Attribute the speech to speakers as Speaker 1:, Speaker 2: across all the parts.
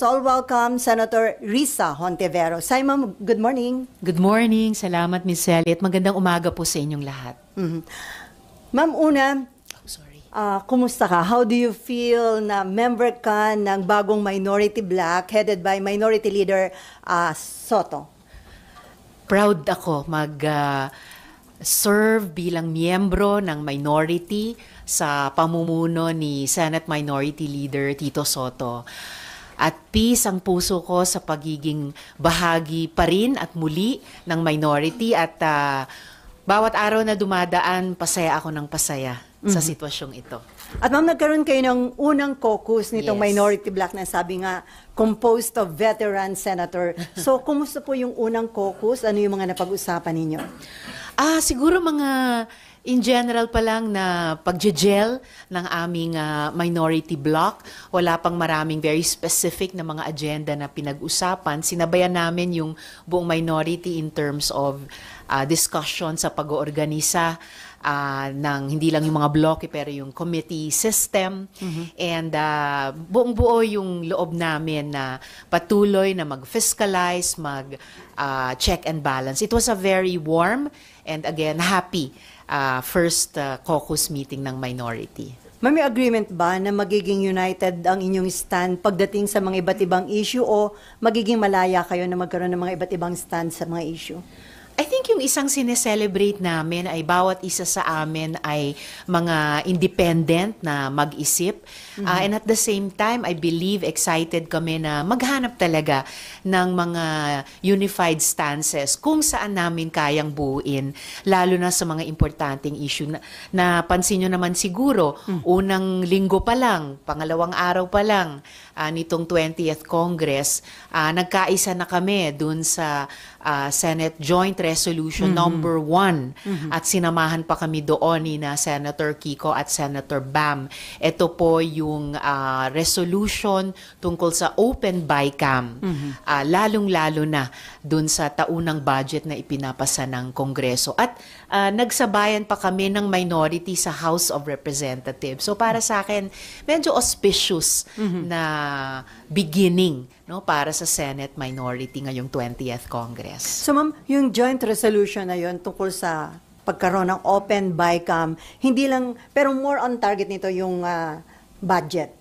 Speaker 1: So I'll welcome Senator Risa Hontiveros. Hi ma'am, good morning.
Speaker 2: Good morning. Salamat, Ms. Sally. At magandang umaga po sa inyong lahat.
Speaker 1: Ma'am, una,
Speaker 2: Sorry.
Speaker 1: kumusta ka? How do you feel na member ka ng bagong Minority Black headed by Minority Leader Soto?
Speaker 2: Proud ako mag-serve bilang miyembro ng minority sa pamumuno ni Senate Minority Leader Tito Soto. At peace ang puso ko sa pagiging bahagi pa rin at muli ng minority at bawat araw na dumadaan, pasaya ako ng pasaya sa sitwasyong ito.
Speaker 1: At ma'am, nagkaroon kayo ng unang caucus nitong
Speaker 2: Yes.
Speaker 1: Minority Black na sabi nga, composed of veteran senator. So, kumusta po yung unang caucus? Ano yung mga napag-usapan ninyo?
Speaker 2: Siguro mga in general pa lang na pagje-gel ng aming minority block. Wala pang maraming very specific na mga agenda na pinag-usapan. Sinabayan namin yung buong minority in terms of discussion sa pag-oorganisa ng hindi lang yung mga bloke pero yung committee system. And buong-buo yung loob namin na patuloy na mag-fiscalize, mag-check and balance. It was a very warm and again happy first caucus meeting ng minority.
Speaker 1: May agreement ba na magiging united ang inyong stand pagdating sa mga iba't ibang issue o magiging malaya kayo na magkaroon ng mga iba't ibang stand sa mga issue?
Speaker 2: I think yung isang sineselebrate namin ay bawat isa sa amin ay mga independent na mag-isip. And at the same time, I believe excited kami na maghanap talaga ng mga unified stances kung saan namin kayang buuin, lalo na sa mga importanteng issue. Napansin nyo naman siguro, unang linggo pa lang, pangalawang araw pa lang, nitong 20th Congress, nagkaisa na kami dun sa Senate Joint Resolution number 1 at sinamahan pa kami doon ni na Senator Kiko at Senator Bam. Ito po yung resolution tungkol sa open BICAM, lalong-lalo na dun sa taunang budget na ipinapasa ng Kongreso. At nagsabayan pa kami ng minority sa House of Representatives. So para sa akin, medyo auspicious na beginning, no, para sa Senate minority ngayong 20th Congress.
Speaker 1: So ma'am, yung joint resolution na yun tungkol sa pagkaroon ng open BICAM, hindi lang, pero more on target nito yung budget.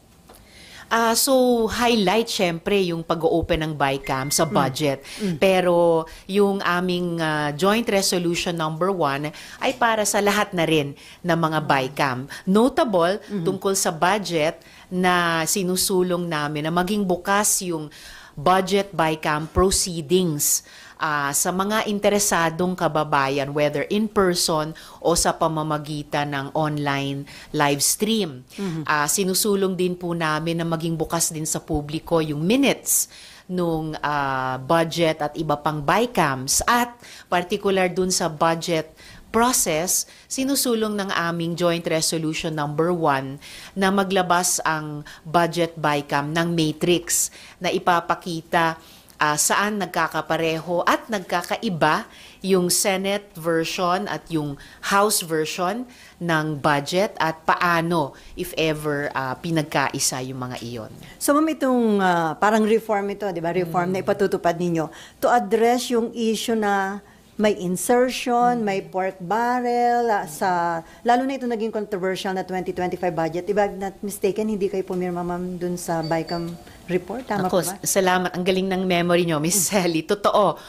Speaker 2: So, highlight syempre yung pag-open ng BICAM sa budget. Pero yung aming joint resolution number 1 ay para sa lahat na rin ng mga BICAM. Notable tungkol sa budget na sinusulong namin na maging bukas yung budget BICAM proceedings sa mga interesadong kababayan, whether in person o sa pamamagitan ng online live stream. Sinusulong din po namin na maging bukas din sa publiko yung minutes nung budget at iba pang BICAMs at particular dun sa budget process, sinusulong ng aming joint resolution number 1 na maglabas ang budget BICAM ng matrix na ipapakita saan nagkakapareho at nagkakaiba yung Senate version at yung House version ng budget at paano, if ever, pinagkaisa yung mga iyon.
Speaker 1: So ma'am, itong parang reform ito, di ba? Reform na ipatutupad ninyo to address yung issue na may insertion, may pork barrel, lalo na ito naging controversial na 2025 budget. If I'm not mistaken, hindi kayo pumirma ma'am dun sa BICAM report, tama po ba?
Speaker 2: Salamat. Ang galing ng memory nyo, Miss Sally. Totoo.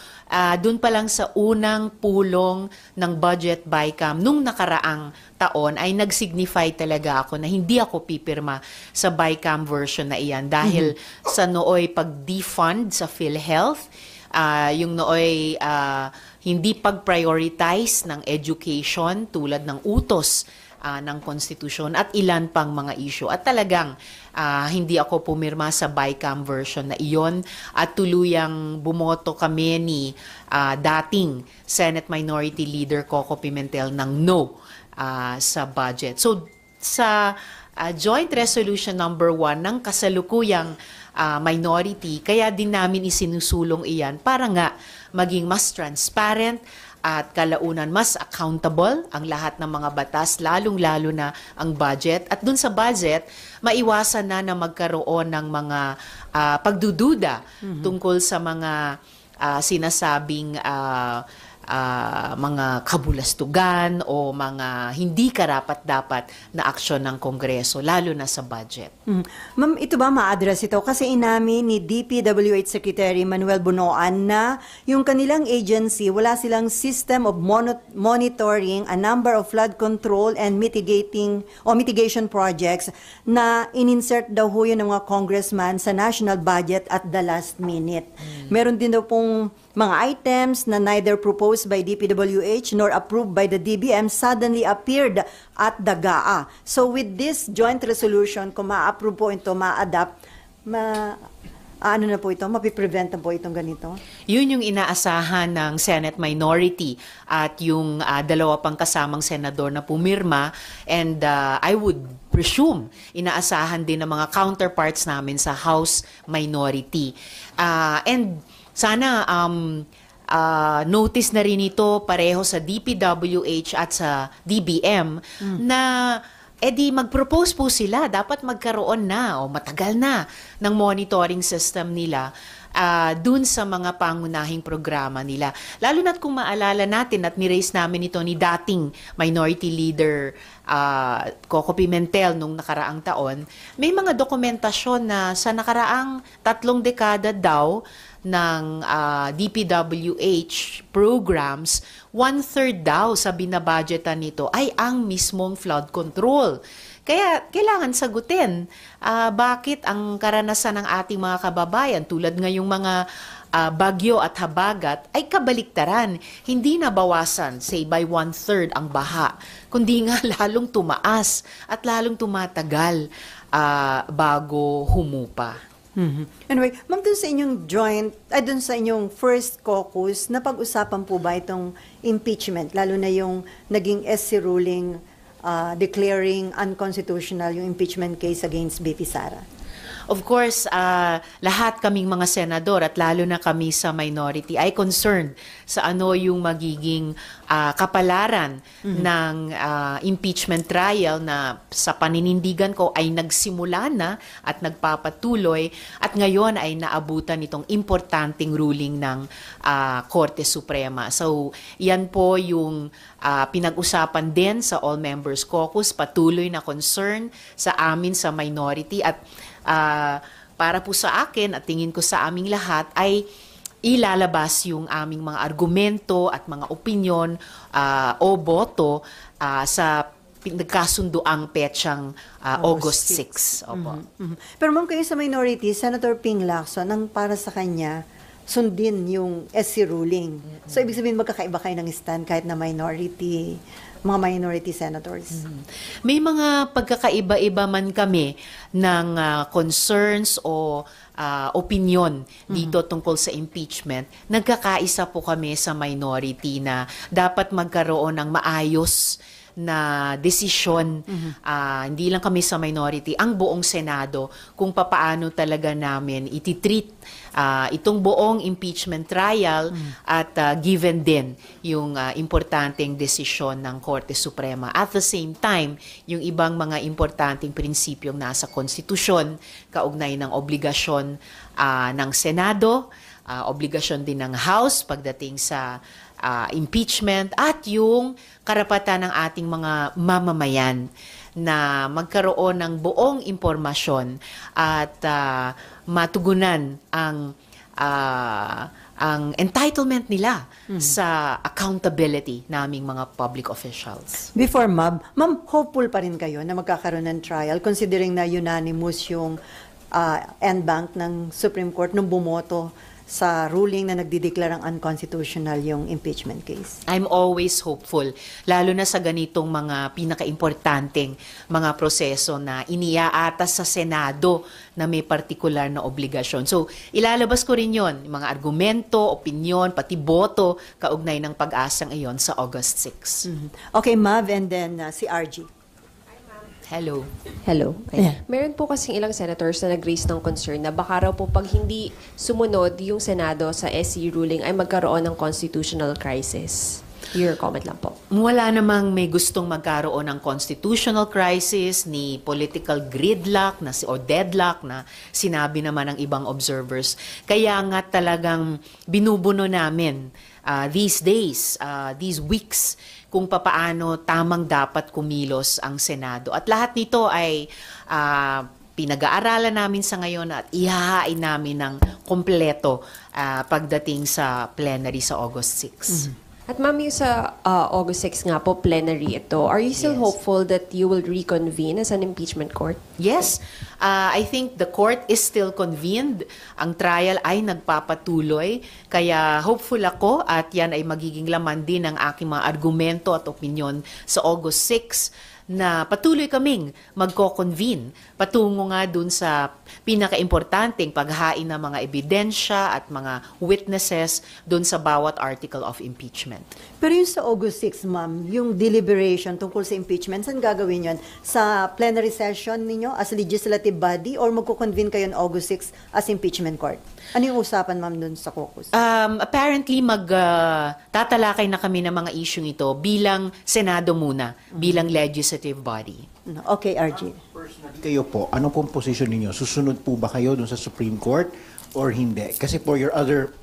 Speaker 2: Doon pa lang sa unang pulong ng budget BICAM nung nakaraang taon ay nag-signify talaga ako na hindi ako pipirma sa BICAM version na iyan dahil sa nooy pag-defund sa PhilHealth, yung nooy hindi pag-prioritize ng education tulad ng utos ng konstitusyon at ilan pang mga issue. At talagang hindi ako pumirma sa BICAM version na iyon at tuluyang bumoto kami ni dating Senate Minority Leader Coco Pimentel ng no sa budget. So sa joint resolution number 1 ng kasalukuyang minority, kaya din namin isinusulong iyan para nga maging mas transparent at kalaunan mas accountable ang lahat ng mga batas, lalong-lalo na ang budget. At dun sa budget, maiwasan na magkaroon ng mga pagdududa tungkol sa mga sinasabing mga kabulastugan o mga hindi karapat-dapat na aksyon ng Kongreso, lalo na sa budget.
Speaker 1: Ma'am, ito ba ma-address ito? Kasi inamin ni DPWH Secretary Manuel Bunoan na yung kanilang agency, wala silang system of monitoring a number of flood control and mitigation projects na in-insert daw ho yun ng mga congressman sa national budget at the last minute. Meron din daw pong mga items na neither proposed by DPWH nor approved by the DBM suddenly appeared at the GAA. So with this joint resolution, kung ma-approve po ito, ma-adapt, ano na po ito, mapiprevent na po itong ganito?
Speaker 2: Yun yung inaasahan ng Senate minority at yung dalawa pang kasamang senador na pumirma, and I would presume inaasahan din ng mga counterparts namin sa House minority. And sana notice na rin ito pareho sa DPWH at sa DBM na edi mag-propose po sila. Dapat magkaroon na o matagal na ng monitoring system nila dun sa mga pangunahing programa nila. Lalo na't kung maalala natin at ni-raise namin ito ni dating Minority Leader Coco Pimentel nung nakaraang taon, may mga dokumentasyon na sa nakaraang 3 dekada daw ng DPWH programs, 1/3 daw sa binabudgetan nito ay ang mismong flood control. Kaya kailangan sagutin bakit ang karanasan ng ating mga kababayan tulad ngayong mga bagyo at habagat ay kabaliktaran. Hindi nabawasan, say by 1/3 ang baha, kundi nga lalong tumaas at lalong tumatagal bago humupa.
Speaker 1: Anyway, ma'am, dun sa inyong dun sa inyong first caucus, napag-usapan po ba itong impeachment, lalo na yung naging SC ruling declaring unconstitutional yung impeachment case against BP Sara?
Speaker 2: Of course, lahat kaming mga senador at lalo na kami sa minority ay concerned sa ano yung magiging kapalaran ng impeachment trial na sa paninindigan ko ay nagsimula na at nagpapatuloy at ngayon ay naabutan itong importanteng ruling ng Korte Suprema. So, yan po yung pinag-usapan din sa All Members Caucus, patuloy na concern sa amin sa minority at para po sa akin at tingin ko sa aming lahat ay ilalabas yung aming mga argumento at mga opinyon o boto sa nagkasunduang petsang August 6. Opo.
Speaker 1: Pero ma'am, kayo sa minority, Senator Ping Lacson, ang para sa kanya, sundin yung SC ruling. So, ibig sabihin magkakaiba kayo ng stand kahit na mga minority senators.
Speaker 2: May mga pagkakaiba-iba man kami ng concerns o opinion dito tungkol sa impeachment. Nagkakaisa po kami sa minority na dapat magkaroon ng maayos na desisyon, hindi lang kami sa minority, ang buong Senado, kung papaano talaga namin ititreat itong buong impeachment trial at given din yung importanteng desisyon ng Korte Suprema. At the same time, yung ibang mga importanteng prinsipyong nasa konstitusyon, kaugnay ng obligasyon ng Senado, obligasyon din ng House pagdating sa impeachment at yung karapatan ng ating mga mamamayan na magkaroon ng buong impormasyon at matugunan ang entitlement nila sa accountability naming mga public officials.
Speaker 1: Before ma'am, hopeful pa rin kayo na magkakaroon ng trial considering na unanimous yung en banc ng Supreme Court nung bumoto sa ruling na nagdideklarang unconstitutional yung impeachment case?
Speaker 2: I'm always hopeful, lalo na sa ganitong mga pinakaimportanteng mga proseso na iniaatas sa Senado na may partikular na obligasyon. So, ilalabas ko rin yon, mga argumento, opinyon, pati boto, kaugnay ng pag-asang iyon sa August 6.
Speaker 1: Okay, Mav, and then si RG.
Speaker 2: Hello.
Speaker 3: Hello.
Speaker 1: Yeah.
Speaker 3: Meron po kasing ilang senators na nag-raise ng concern na baka raw po pag hindi sumunod yung Senado sa SC ruling ay magkaroon ng constitutional crisis. Your comment lang po.
Speaker 2: Wala namang may gustong magkaroon ng constitutional crisis ni political gridlock o deadlock na sinabi naman ng ibang observers. Kaya nga talagang binubuno namin these days, these weeks, kung papaano tamang dapat kumilos ang Senado. At lahat nito ay pinag-aaralan namin sa ngayon at ihahain namin ng kompleto pagdating sa plenary sa August 6.
Speaker 3: At ma'am, yung sa August 6 nga po, plenary ito, are you still
Speaker 2: Yes.
Speaker 3: hopeful that you will reconvene as an impeachment court?
Speaker 2: Yes, I think the court is still convened. Ang trial ay nagpapatuloy. Kaya hopeful ako at yan ay magiging laman din ng aking mga argumento at opinyon sa August 6 na patuloy kaming magko-convene patungo nga dun sa pinaka-importanting paghain ng mga ebidensya at mga witnesses dun sa bawat article of impeachment.
Speaker 1: Pero yung sa August 6, ma'am, yung deliberation tungkol sa impeachment, saan gagawin yun? Sa plenary session ninyo as legislative body or magko-convene kayo on August 6 as impeachment court? Ano yung usapan, ma'am, dun sa caucus?
Speaker 2: Apparently, tatalakay na kami ng mga issue ito bilang Senado muna, bilang legislative body.
Speaker 1: Okay, RG.
Speaker 4: Personally kayo po, ano pong position ninyo? Susunod po ba kayo dun sa Supreme Court or hindi? Kasi for your other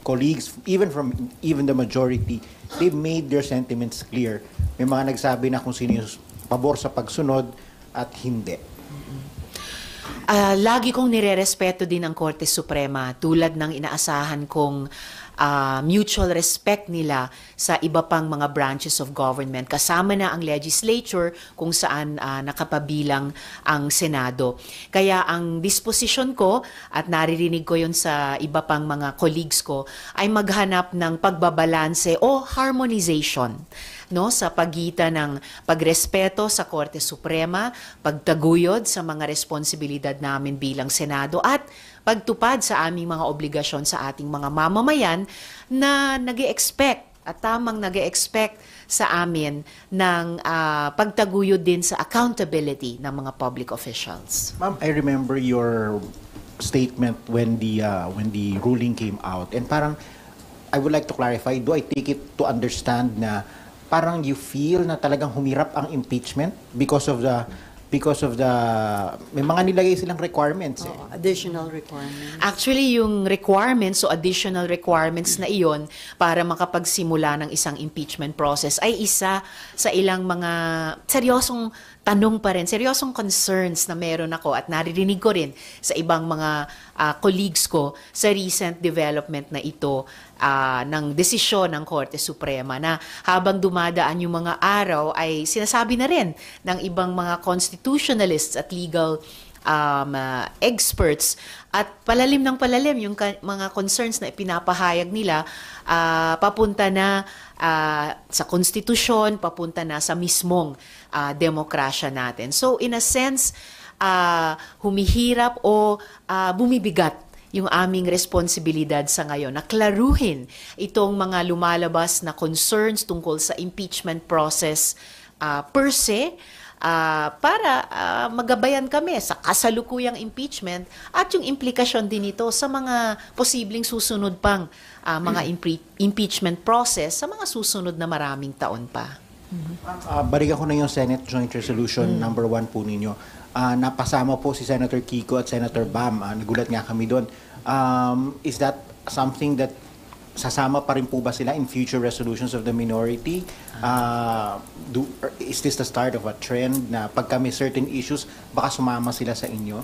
Speaker 4: colleagues, even the majority, they've made their sentiments clear. May mga nagsabi na kung sino yung pabor sa pagsunod at hindi.
Speaker 2: Lagi kong nirerespeto din ang Korte Suprema tulad ng inaasahan kong mutual respect nila sa iba pang mga branches of government. Kasama na ang legislature kung saan nakapabilang ang Senado. Kaya ang disposition ko, at naririnig ko yun sa iba pang mga colleagues ko, ay maghanap ng pagbabalanse o harmonization, no, sa pagitan ng pagrespeto sa Korte Suprema, pagtaguyod sa mga responsibilidad namin bilang Senado at pagtupad sa aming mga obligasyon sa ating mga mamamayan na nag-e-expect at tamang nag-e-expect sa amin ng pagtaguyod din sa accountability ng mga public officials.
Speaker 4: Ma'am, I remember your statement when the ruling came out, and parang I would like to clarify, do I take it to understand na parang you feel na talagang humirap ang impeachment because of the may mga nilagay silang requirements eh.
Speaker 1: Additional requirements.
Speaker 2: Actually, yung requirements o additional requirements na iyon para makapagsimula ng isang impeachment process ay isa sa ilang mga seryosong tanong pa rin, seryosong concerns na meron ako at naririnig ko rin sa ibang mga colleagues ko sa recent development na ito ng desisyon ng Korte Suprema na habang dumadaan yung mga araw ay sinasabi na rin ng ibang mga constitutionalists at legal experts at palalim ng palalim yung mga concerns na ipinapahayag nila papunta na sa konstitusyon, papunta na sa mismong demokrasya natin. So in a sense, humihirap o bumibigat yung aming responsibilidad sa ngayon na klaruhin itong mga lumalabas na concerns tungkol sa impeachment process per se, para magabayan kami sa kasalukuyang impeachment at yung implikasyon din ito sa mga posibleng susunod pang mga impeachment process sa mga susunod na maraming taon pa.
Speaker 4: Balikan ko na yung Senate Joint Resolution number 1 po ninyo. Napasama po si Senator Kiko at Senator Bam. Nagulat nga kami doon. Is that something that sasama pa rin po ba sila in future resolutions of the minority? Is this the start of a trend na pagka may certain issues, baka sumama sila sa inyo?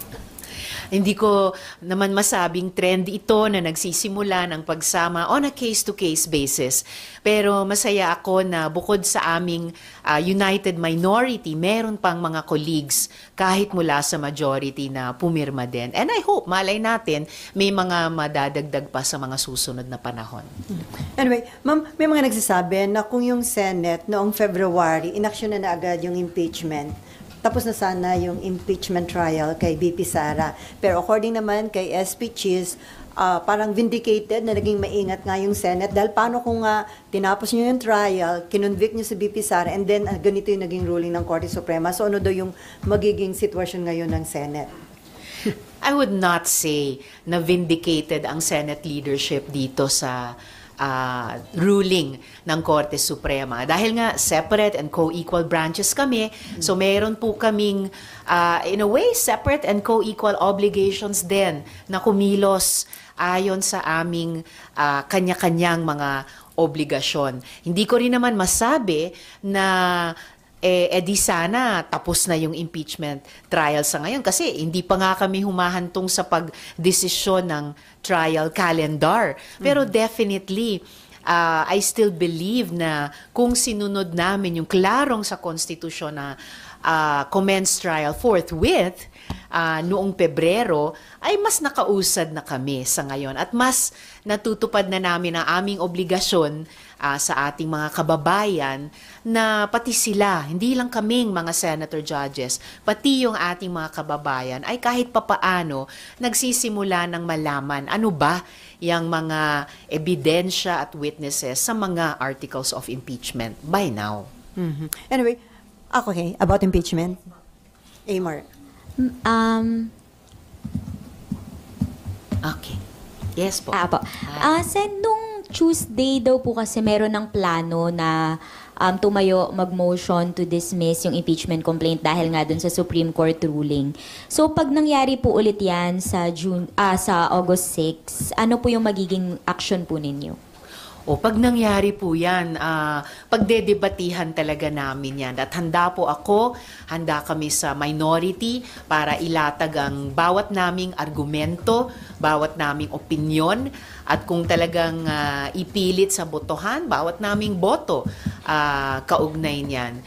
Speaker 2: Hindi ko naman masabing trend ito na nagsisimula ng pagsama on a case-to-case basis. Pero masaya ako na bukod sa aming united minority, meron pang mga colleagues kahit mula sa majority na pumirma din. And I hope, malay natin, may mga madadagdag pa sa mga susunod na panahon.
Speaker 1: Anyway, ma'am, may mga nagsasabi na kung yung Senate noong February, inaksyon na agad yung impeachment, tapos na sana yung impeachment trial kay BP Sara. Pero according naman kay SP Cheese, parang vindicated na naging maingat nga yung Senate dahil paano kung tinapos nyo yung trial, kinonvict nyo si BP Sara, and then ganito yung naging ruling ng Korte Suprema. So ano daw yung magiging sitwasyon ngayon ng Senate?
Speaker 2: I would not say na vindicated ang Senate leadership dito sa ruling ng Korte Suprema. Dahil nga separate and co-equal branches kami, so meron po kaming in a way separate and co-equal obligations din na kumilos ayon sa aming kanya-kanyang mga obligasyon. Hindi ko rin naman masabi na di sana tapos na yung impeachment trial sa ngayon kasi hindi pa nga kami humahantong sa pagdesisyon ng trial calendar. Pero definitely, I still believe na kung sinunod namin yung klarong sa konstitusyon na commence trial forthwith noong Pebrero, ay mas nakausad na kami sa ngayon at mas natutupad na namin ang aming obligasyon sa ating mga kababayan na pati sila, hindi lang kaming mga senator judges, pati yung ating mga kababayan ay kahit papaano nagsisimula ng malaman ano ba yung mga ebidensya at witnesses sa mga articles of impeachment by now.
Speaker 1: Anyway, okay, about impeachment. Amor.
Speaker 2: Okay. Yes po.
Speaker 5: Apo. Sen, nung Tuesday daw po kasi meron ng plano na tumayo mag-motion to dismiss yung impeachment complaint dahil nga dun sa Supreme Court ruling. So pag nangyari po ulit yan sa August 6, ano po yung magiging action po ninyo?
Speaker 2: O pag nangyari po yan, pagdedebatihan talaga namin yan. At handa po ako, handa kami sa minority para ilatag ang bawat naming argumento, bawat naming opinyon, at kung talagang ipilit sa botohan, bawat naming boto kaugnay niyan.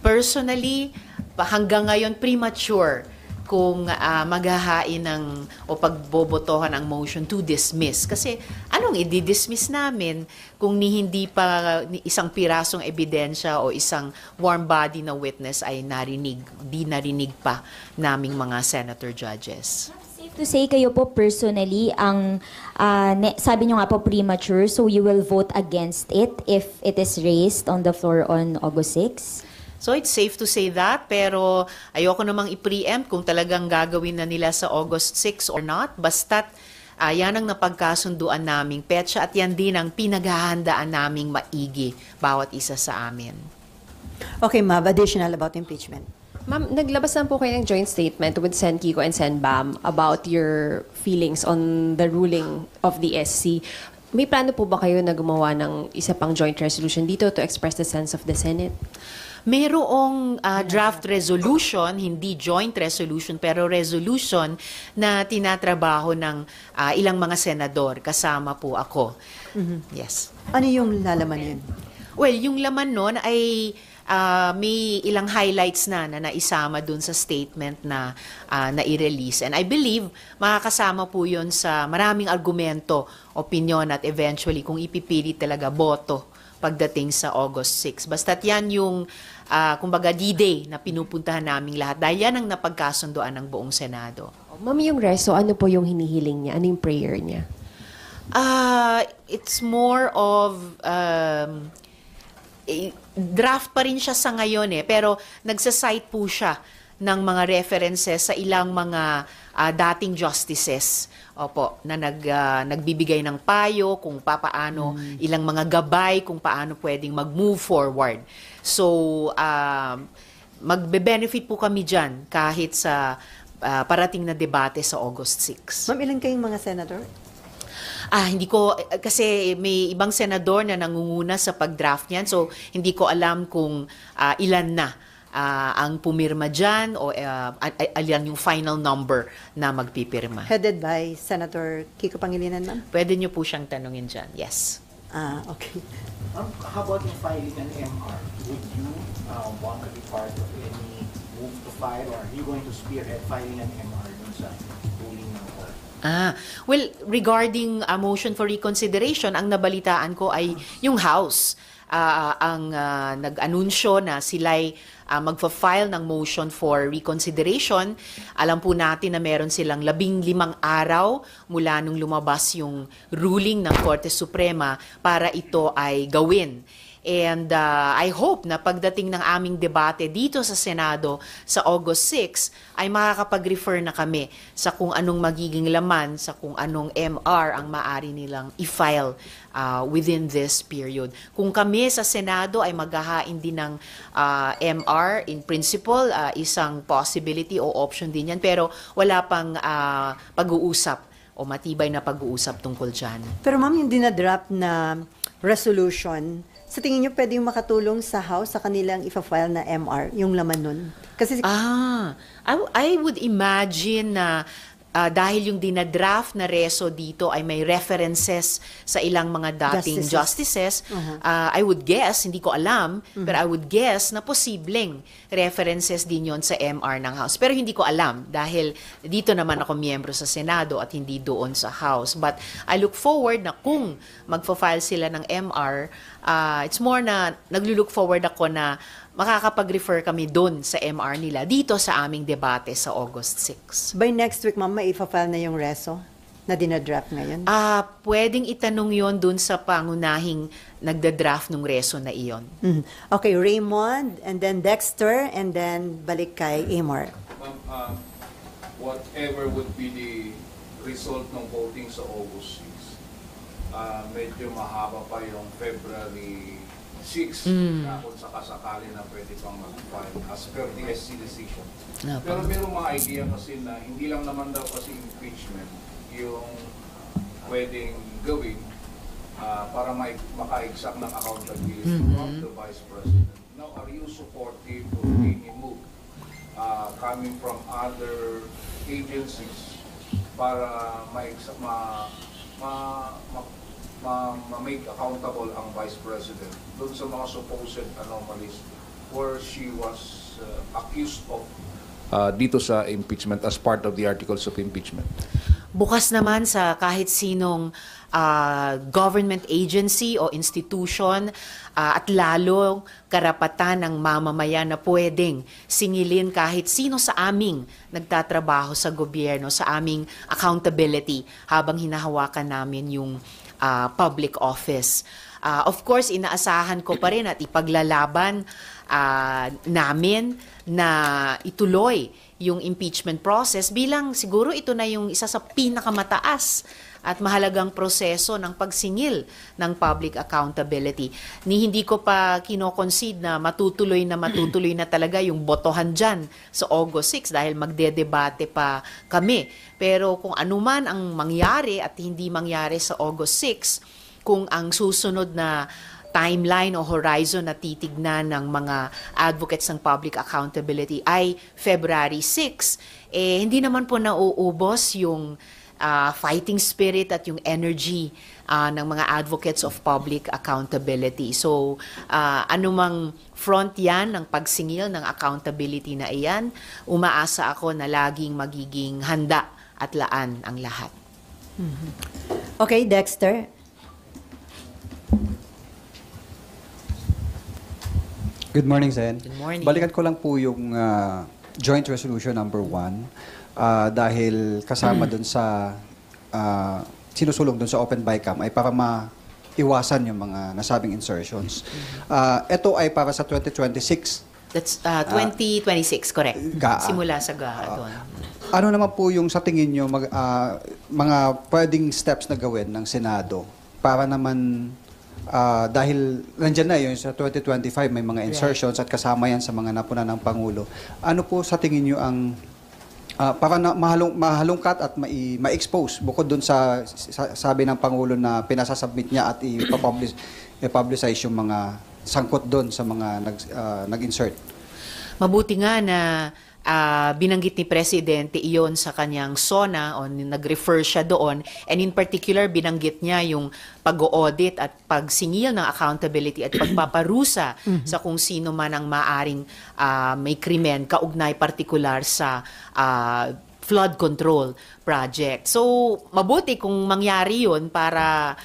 Speaker 2: Personally, hanggang ngayon premature kung maghahain o pagbobotohan ang motion to dismiss. Kasi anong i-dismiss namin kung hindi pa isang pirasong ebidensya o isang warm body na witness ay di narinig pa naming mga senator judges.
Speaker 5: Safe to say kayo po personally, sabi nyo nga po premature, so you will vote against it if it is raised on the floor on August 6?
Speaker 2: So it's safe to say that, pero ayoko namang i-preempt kung talagang gagawin na nila sa August 6 or not. Basta't yan ang napagkasunduan naming petsa at yan din ang pinaghahandaan naming maigi bawat isa sa amin.
Speaker 1: Okay, Ma'am, additional about impeachment.
Speaker 3: Ma'am, naglabas na po kayo ng joint statement with Sen Kiko and Sen Bam about your feelings on the ruling of the SC. May plano po ba kayo na gumawa ng isa pang joint resolution dito to express the sense of the Senate?
Speaker 2: Merong draft resolution, hindi joint resolution, pero resolution na tinatrabaho ng ilang mga senador. Kasama po ako. Yes.
Speaker 1: Ano yung lalaman yun?
Speaker 2: Well, yung laman nun ay may ilang highlights na naisama dun sa statement na i-release. And I believe makakasama po yun sa maraming argumento, opinion at eventually kung ipipili talaga boto pagdating sa August 6. Basta't yan yung kumbaga D-Day na pinupuntahan naming lahat dahil yan ang napagkasunduan ng buong Senado.
Speaker 3: Ma'am, yung reso, ano po yung hinihiling niya? Ano yung prayer niya?
Speaker 2: It's more of draft pa rin siya sa ngayon pero nagsasite po siya ng mga references sa ilang mga dating justices na nagbibigay ng payo kung paano ilang mga gabay kung paano pwedeng mag-move forward. So magbe-benefit po kami diyan kahit sa parating na debate sa August 6.
Speaker 1: Ma'am, ilan kayong mga senator?
Speaker 2: Hindi ko, kasi may ibang senador na nangunguna sa pag-draft niyan, so hindi ko alam kung ilan na ang pumirma dyan o ilan yung final number na magpipirma.
Speaker 1: Headed by Senator Kiko Pangilinan, ma'am?
Speaker 2: Pwede niyo po siyang tanungin dyan, yes.
Speaker 1: Okay.
Speaker 4: How about in filing an MR? Would you want to be part of any move to file, or are you going to spearhead filing an MR dun sa ruling ng court?
Speaker 2: Well, regarding a motion for reconsideration, ang nabalitaan ko ay yung House ang nag-anunsyo na sila'y magfa-file ng motion for reconsideration. Alam po natin na meron silang 15 araw mula nung lumabas yung ruling ng Korte Suprema para ito ay gawin. And I hope na pagdating ng aming debate dito sa Senado sa August 6 ay makakapag-refer na kami sa kung anong magiging laman, sa kung anong MR ang maaari nilang i-file within this period. Kung kami sa Senado ay maghahain din ng MR, in principle, isang possibility o option din yan, pero wala pang pag-uusap o matibay na pag-uusap tungkol dyan.
Speaker 1: Pero ma'am, yung dinadraft na resolution, sa tingin nyo pwede yung makatulong sa House sa kanilang ifa-file na MR, yung laman nun? Kasi
Speaker 2: I would imagine na dahil yung dinadraft na reso dito ay may references sa ilang mga dating justices, I would guess, hindi ko alam, pero I would guess na posibleng references din yon sa MR ng House. Pero hindi ko alam dahil dito naman ako miyembro sa Senado at hindi doon sa House. But I look forward na kung magfa-file sila ng MR, it's more na naglo-look forward ako na makakapag-refer kami doon sa MR nila dito sa aming debate sa August 6.
Speaker 1: by next week, ma'am, may ifa-file na yung reso na dinadraft ngayon?
Speaker 2: Pwedeng itanong yon doon sa pangunahing nagda-draft ng reso na iyon.
Speaker 1: Okay, Raymond, and then Dexter, and then balik kay Amor.
Speaker 6: Ma'am, whatever would be the result ng voting sa August 6, medyo mahaba pa yung February 6 na kung sakasakali na pwede pang mag-file as per the SC decision. Pero merong mga idea kasi na hindi lang naman daw kasi impeachment yung pwedeng gawin para maka-exact ng accountability of the Vice President. Now, are you supportive of any move coming from other agencies para ma-make accountable ang Vice President doon sa mga supposed anomalies where she was accused of dito sa impeachment as part of the articles of impeachment?
Speaker 2: Bukas naman sa kahit sinong government agency o institution at lalo karapatan ng mamamayan na pwedeng singilin kahit sino sa aming nagtatrabaho sa gobyerno, sa aming accountability habang hinahawakan namin yung public office. Of course, inaasahan ko pa rin at ipaglalaban namin na ituloy yung impeachment process bilang siguro ito na yung isa sa pinakamataas at mahalagang proseso ng pagsingil ng public accountability. Hindi ko pa kino-concede na matutuloy na talaga yung botohan dyan sa August 6 dahil magdedebate pa kami. Pero kung anuman ang mangyari at hindi mangyari sa August 6, kung ang susunod na timeline o horizon na titignan ng mga advocates ng public accountability ay February 6, hindi naman po nauubos yung fighting spirit at yung energy ng mga advocates of public accountability. So, anumang front yan ng pagsingil ng accountability na iyan, umaasa ako na laging magiging handa at laan ang lahat.
Speaker 1: Okay, Dexter.
Speaker 7: Good morning, Sen.
Speaker 2: Good morning.
Speaker 7: Balikan ko lang po yung Joint Resolution number 1 dahil kasama dun sa sinusulong dun sa Open BICAM ay para maiwasan yung mga nasabing insertions. Ito ay para sa 2026.
Speaker 2: That's 2026, correct.
Speaker 7: GAA.
Speaker 2: Simula sa GAA doon.
Speaker 7: Ano naman po yung sa tingin nyo mga pwedeng steps na gawin ng Senado para naman dahil nandyan na yun sa 2025 may mga insertions at kasama yan sa mga napuna ng Pangulo. Ano po sa tingin nyo ang para na mahalungkat at ma-expose bukod dun sa sabi ng Pangulo na pinasasubmit niya at i-publicize yung mga sangkot dun sa mga nag-insert?
Speaker 2: Mabuti nga na binanggit ni Presidente iyon sa kanyang SONA o nag-refer siya doon, and in particular binanggit niya yung pag-audit at pagsingil ng accountability at pagpaparusa sa kung sino man ang maaring may krimen kaugnay partikular sa flood control project. So mabuti kung mangyari yun para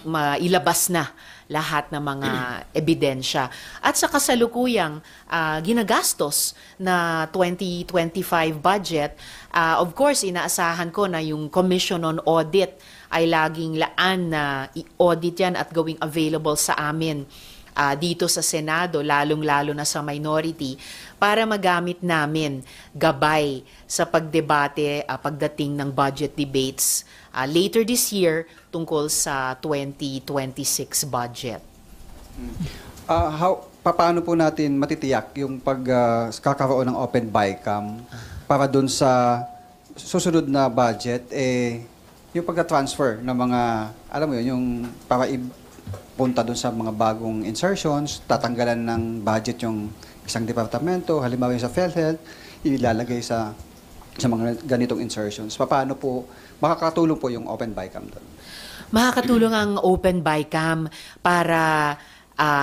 Speaker 2: mailabas na lahat ng mga ebidensya. At sa kasalukuyang ginagastos na 2025 budget, of course, inaasahan ko na yung Commission on Audit ay laging laan na i-audit yan at gawing available sa amin dito sa Senado, lalong-lalo na sa minority, para magamit namin gabay sa pagdebate pagdating ng budget debates later this year tungkol sa 2026 budget.
Speaker 7: Paano po natin matitiyak yung kakaroon ng open BICAM para dun sa susunod na budget, yung pagka-transfer ng mga, alam mo yun, yung para punta dun sa mga bagong insertions, tatanggalan ng budget yung isang departamento, halimbawa yung sa PhilHealth, ilalagay sa mga ganitong insertions. Paano po, makakatulong po yung open BICAM doon?
Speaker 2: Makakatulong ang open BICAM para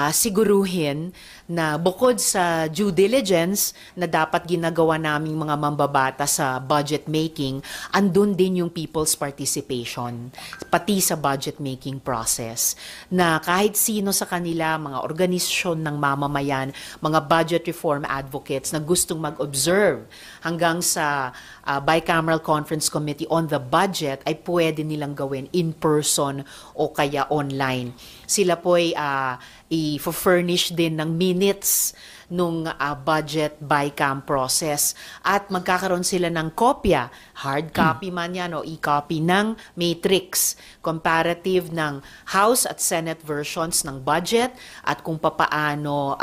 Speaker 2: siguruhin na bukod sa due diligence na dapat ginagawa naming mga mambabata sa budget making, andun din yung people's participation, pati sa budget making process. Na kahit sino sa kanila, mga organisasyon ng mamamayan, mga budget reform advocates na gustong mag-observe hanggang sa Bicameral Conference Committee on the Budget ay pwede nilang gawin in person o kaya online. Sila po'y i-furnish din ng minutes nung budget BICAM process at magkakaroon sila ng kopya, hard copy man yan o e-copy ng matrix, comparative ng House at Senate versions ng budget at kung papaano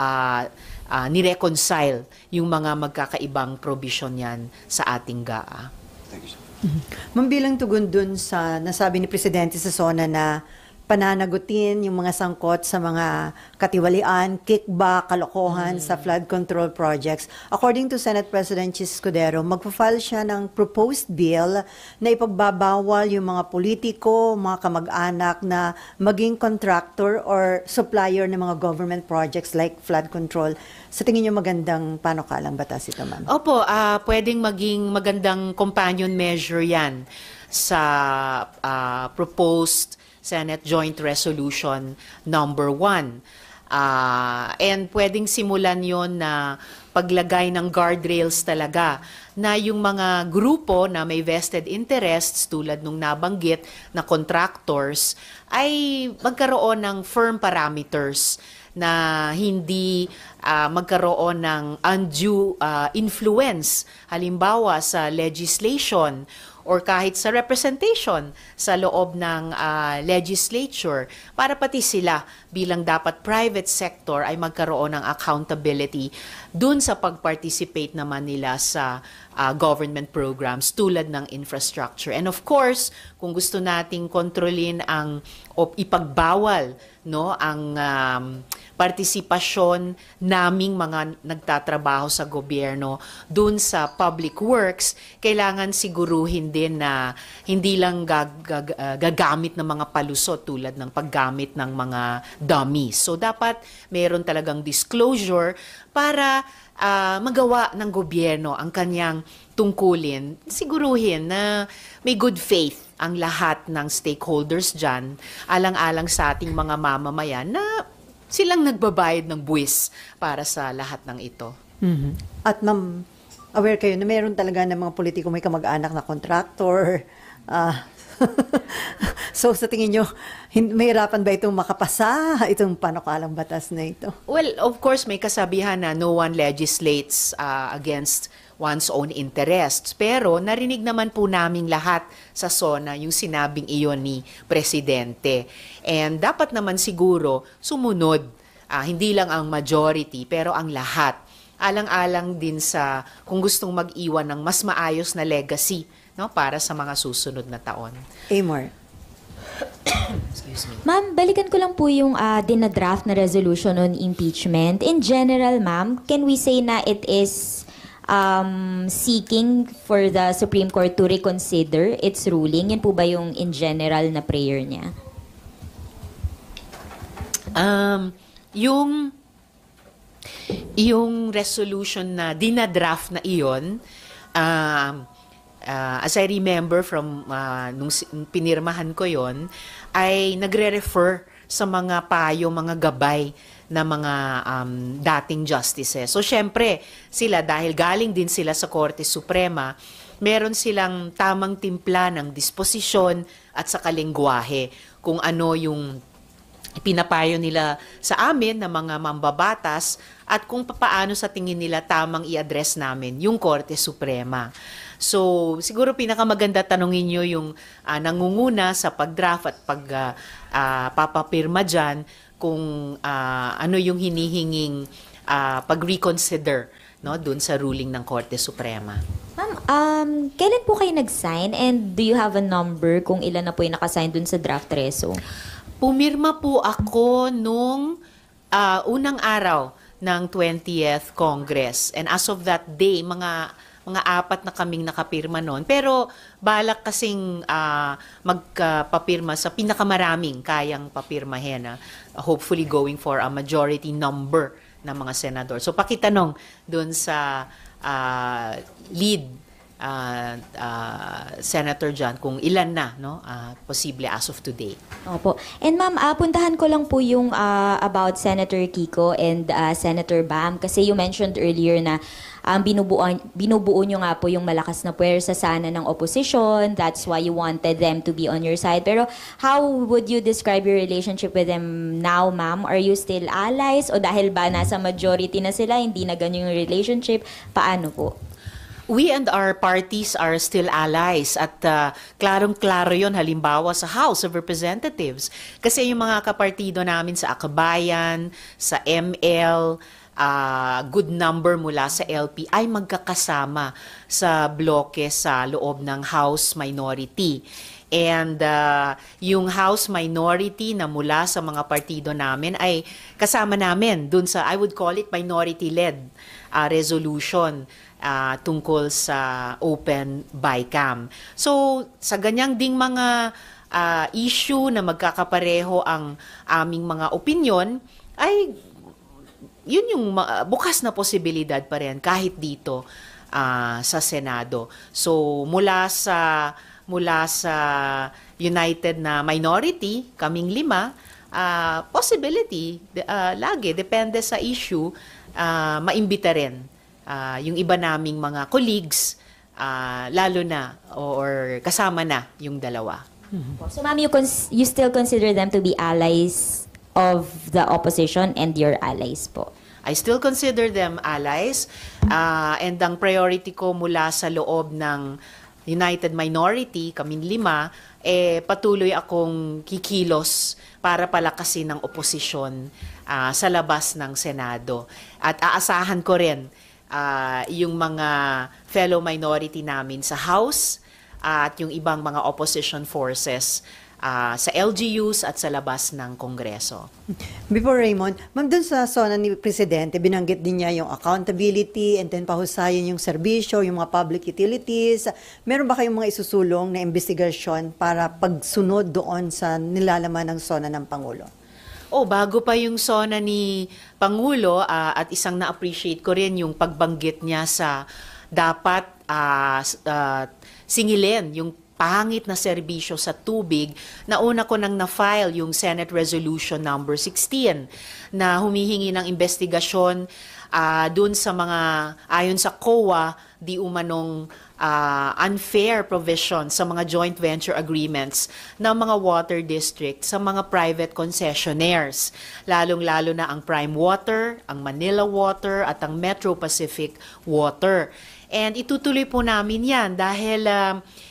Speaker 2: nireconcile yung mga magkakaibang provision yan sa ating GAA.
Speaker 7: Thank you, sir.
Speaker 1: Mambilang tugon dun sa nasabi ni Presidente sa SONA na pananagutin yung mga sangkot sa mga katiwalian, kickback, kalokohan sa flood control projects. According to Senate President Chis Escudero, magpa-file siya ng proposed bill na ipagbabawal yung mga politiko, mga kamag-anak na maging contractor or supplier ng mga government projects like flood control. Sa tingin niyo magandang panukalang batas ito, ma'am?
Speaker 2: Opo, pwedeng maging magandang companion measure yan sa proposed Senate Joint Resolution number 1. And pwedeng simulan yon na paglagay ng guardrails talaga na yung mga grupo na may vested interests tulad nung nabanggit na contractors ay magkaroon ng firm parameters na hindi magkaroon ng undue influence halimbawa sa legislation or kahit sa representation sa loob ng legislature para pati sila bilang dapat private sector ay magkaroon ng accountability dun sa pag-participate naman nila sa government programs tulad ng infrastructure. And of course, kung gusto nating kontrolin o ipagbawal ang partisipasyon naming mga nagtatrabaho sa gobyerno dun sa public works, kailangan siguruhin din na hindi lang gagamit ng mga palusot tulad ng paggamit ng mga dummies. So dapat meron talagang disclosure para magawa ng gobyerno ang kanyang tungkulin. Siguruhin na may good faith ang lahat ng stakeholders dyan, alang-alang sa ating mga mamamayan na silang nagbabayad ng buwis para sa lahat ng ito.
Speaker 1: Mm-hmm. At ma'am, aware kayo na meron talaga ng mga politiko may kamag-anak na contractor. So sa tingin nyo, mahirapan ba itong makapasa, itong panukalang batas na ito?
Speaker 2: Well, of course, may kasabihan na no one legislates against one's own interests. Pero narinig naman po naming lahat sa SONA yung sinabing iyon ni Presidente. And dapat naman siguro sumunod, hindi lang ang majority, pero ang lahat. Alang-alang din sa kung gustong mag-iwan ng mas maayos na legacy para sa mga susunod na taon.
Speaker 1: Amor.
Speaker 5: Ma'am, balikan ko lang po yung dinadraft na resolution on impeachment. In general, ma'am, can we say na it is seeking for the Supreme Court to reconsider its ruling? Yan po ba yung in general na prayer niya?
Speaker 2: Yung resolution na dinadraft na iyon, as I remember from nung pinirmahan ko yon, ay nagre-refer sa mga payo, mga gabay na mga dating justices. So syempre, sila dahil galing din sila sa Korte Suprema, meron silang tamang timpla ng disposisyon at sa kalengguwahe kung ano yung pinapayo nila sa amin na mga mambabatas at kung paano sa tingin nila tamang i-address namin yung Korte Suprema. So, siguro pinakamaganda tanongin nyo yung nangunguna sa pag-draft at papapirma dyan kung ano yung hinihinging pag-reconsider, no, dun sa ruling ng Korte Suprema.
Speaker 5: Ma'am, kailan po kayo nag-sign and do you have a number kung ilan na po yung nakasign dun sa draft reso?
Speaker 2: Pumirma po ako nung unang araw ng 20th Congress. And as of that day, mga 4 na kaming nakapirma noon. Pero balak kasing magpapirma sa pinakamaraming kayang papirmahin. Hopefully going for a majority number ng mga senador. So pakitanong doon sa lead Senator John kung ilan na, no, posible as of today.
Speaker 5: Opo. And ma'am, puntahan ko lang po yung about Senator Kiko and Senator Bam kasi you mentioned earlier na binubuo nyo nga po yung malakas na puwersa sana ng opposition. That's why you wanted them to be on your side. Pero how would you describe your relationship with them now, ma'am? Are you still allies? O dahil ba nasa majority na sila, hindi na ganyan yung relationship? Paano po?
Speaker 2: We and our parties are still allies at klarong-klaro yon halimbawa sa House of Representatives. Kasi yung mga kapartido namin sa Akabayan, sa ML, good number mula sa LP ay magkakasama sa bloke sa loob ng House Minority. And yung House Minority na mula sa mga partido namin ay kasama namin dun sa, I would call it minority-led resolution tungkol sa open BICAM. So, sa ganyang ding mga issue na magkakapareho ang aming mga opinyon, ay yun yung bukas na posibilidad pa rin kahit dito sa Senado. So, mula sa United na minority, kaming 5, possibility, lagi, depende sa issue, maimbita rin yung iba naming mga colleagues, lalo na or kasama na yung dalawa.
Speaker 5: So ma'am, you still consider them to be allies of the opposition and your allies po?
Speaker 2: I still consider them allies, and ang priority ko mula sa loob ng United Minority, kaming 5, patuloy akong kikilos para palakasin ng oposisyon sa labas ng Senado. At aasahan ko rin yung mga fellow minority namin sa House at yung ibang mga opposition forces sa LGUs at sa labas ng Kongreso.
Speaker 1: Before Raymond, ma'am, dun sa zona ni Presidente, binanggit din niya yung accountability and then pahusayan yung serbisyo, yung mga public utilities. Meron ba kayong mga isusulong na investigasyon para pagsunod doon sa nilalaman ng zona ng Pangulo?
Speaker 2: Bago pa yung zona ni Pangulo at isang na-appreciate ko rin yung pagbanggit niya sa dapat singilin yung pangit na serbisyo sa tubig. Nauna ko nang na-file yung Senate Resolution number 16 na humihingi ng investigasyon dun sa mga, ayon sa COA, di umanong unfair provision sa mga joint venture agreements ng mga water district sa mga private concessionaires. Lalong-lalo na ang Prime Water, ang Manila Water at ang Metro Pacific Water. And itutuloy po namin yan dahil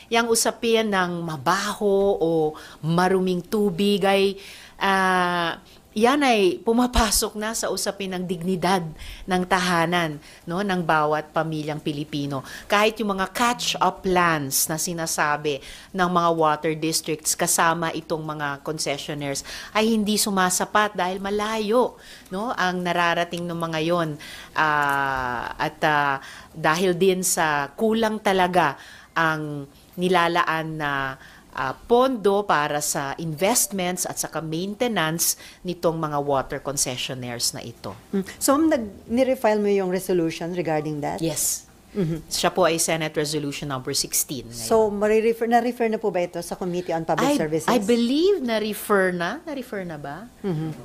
Speaker 2: yung usapin ng mabaho o maruming tubig ay yan ay pumapasok na sa usapin ng dignidad ng tahanan, no, ng bawat pamilyang Pilipino. Kahit yung mga catch-up plans na sinasabi ng mga water districts kasama itong mga concessionaires ay hindi sumasapat dahil malayo, no, ang nararating ng mga yon. At dahil din sa kulang talaga ang nilalaan na pondo para sa investments at saka maintenance nitong mga water concessionaires na ito.
Speaker 1: So, nirefile mo yung resolution regarding that?
Speaker 2: Yes. Siya po ay Senate Resolution number 16. Ngayon.
Speaker 1: So, na-refer na po ba ito sa Committee on Public Services?
Speaker 2: I believe na-refer na. Na-refer na ba?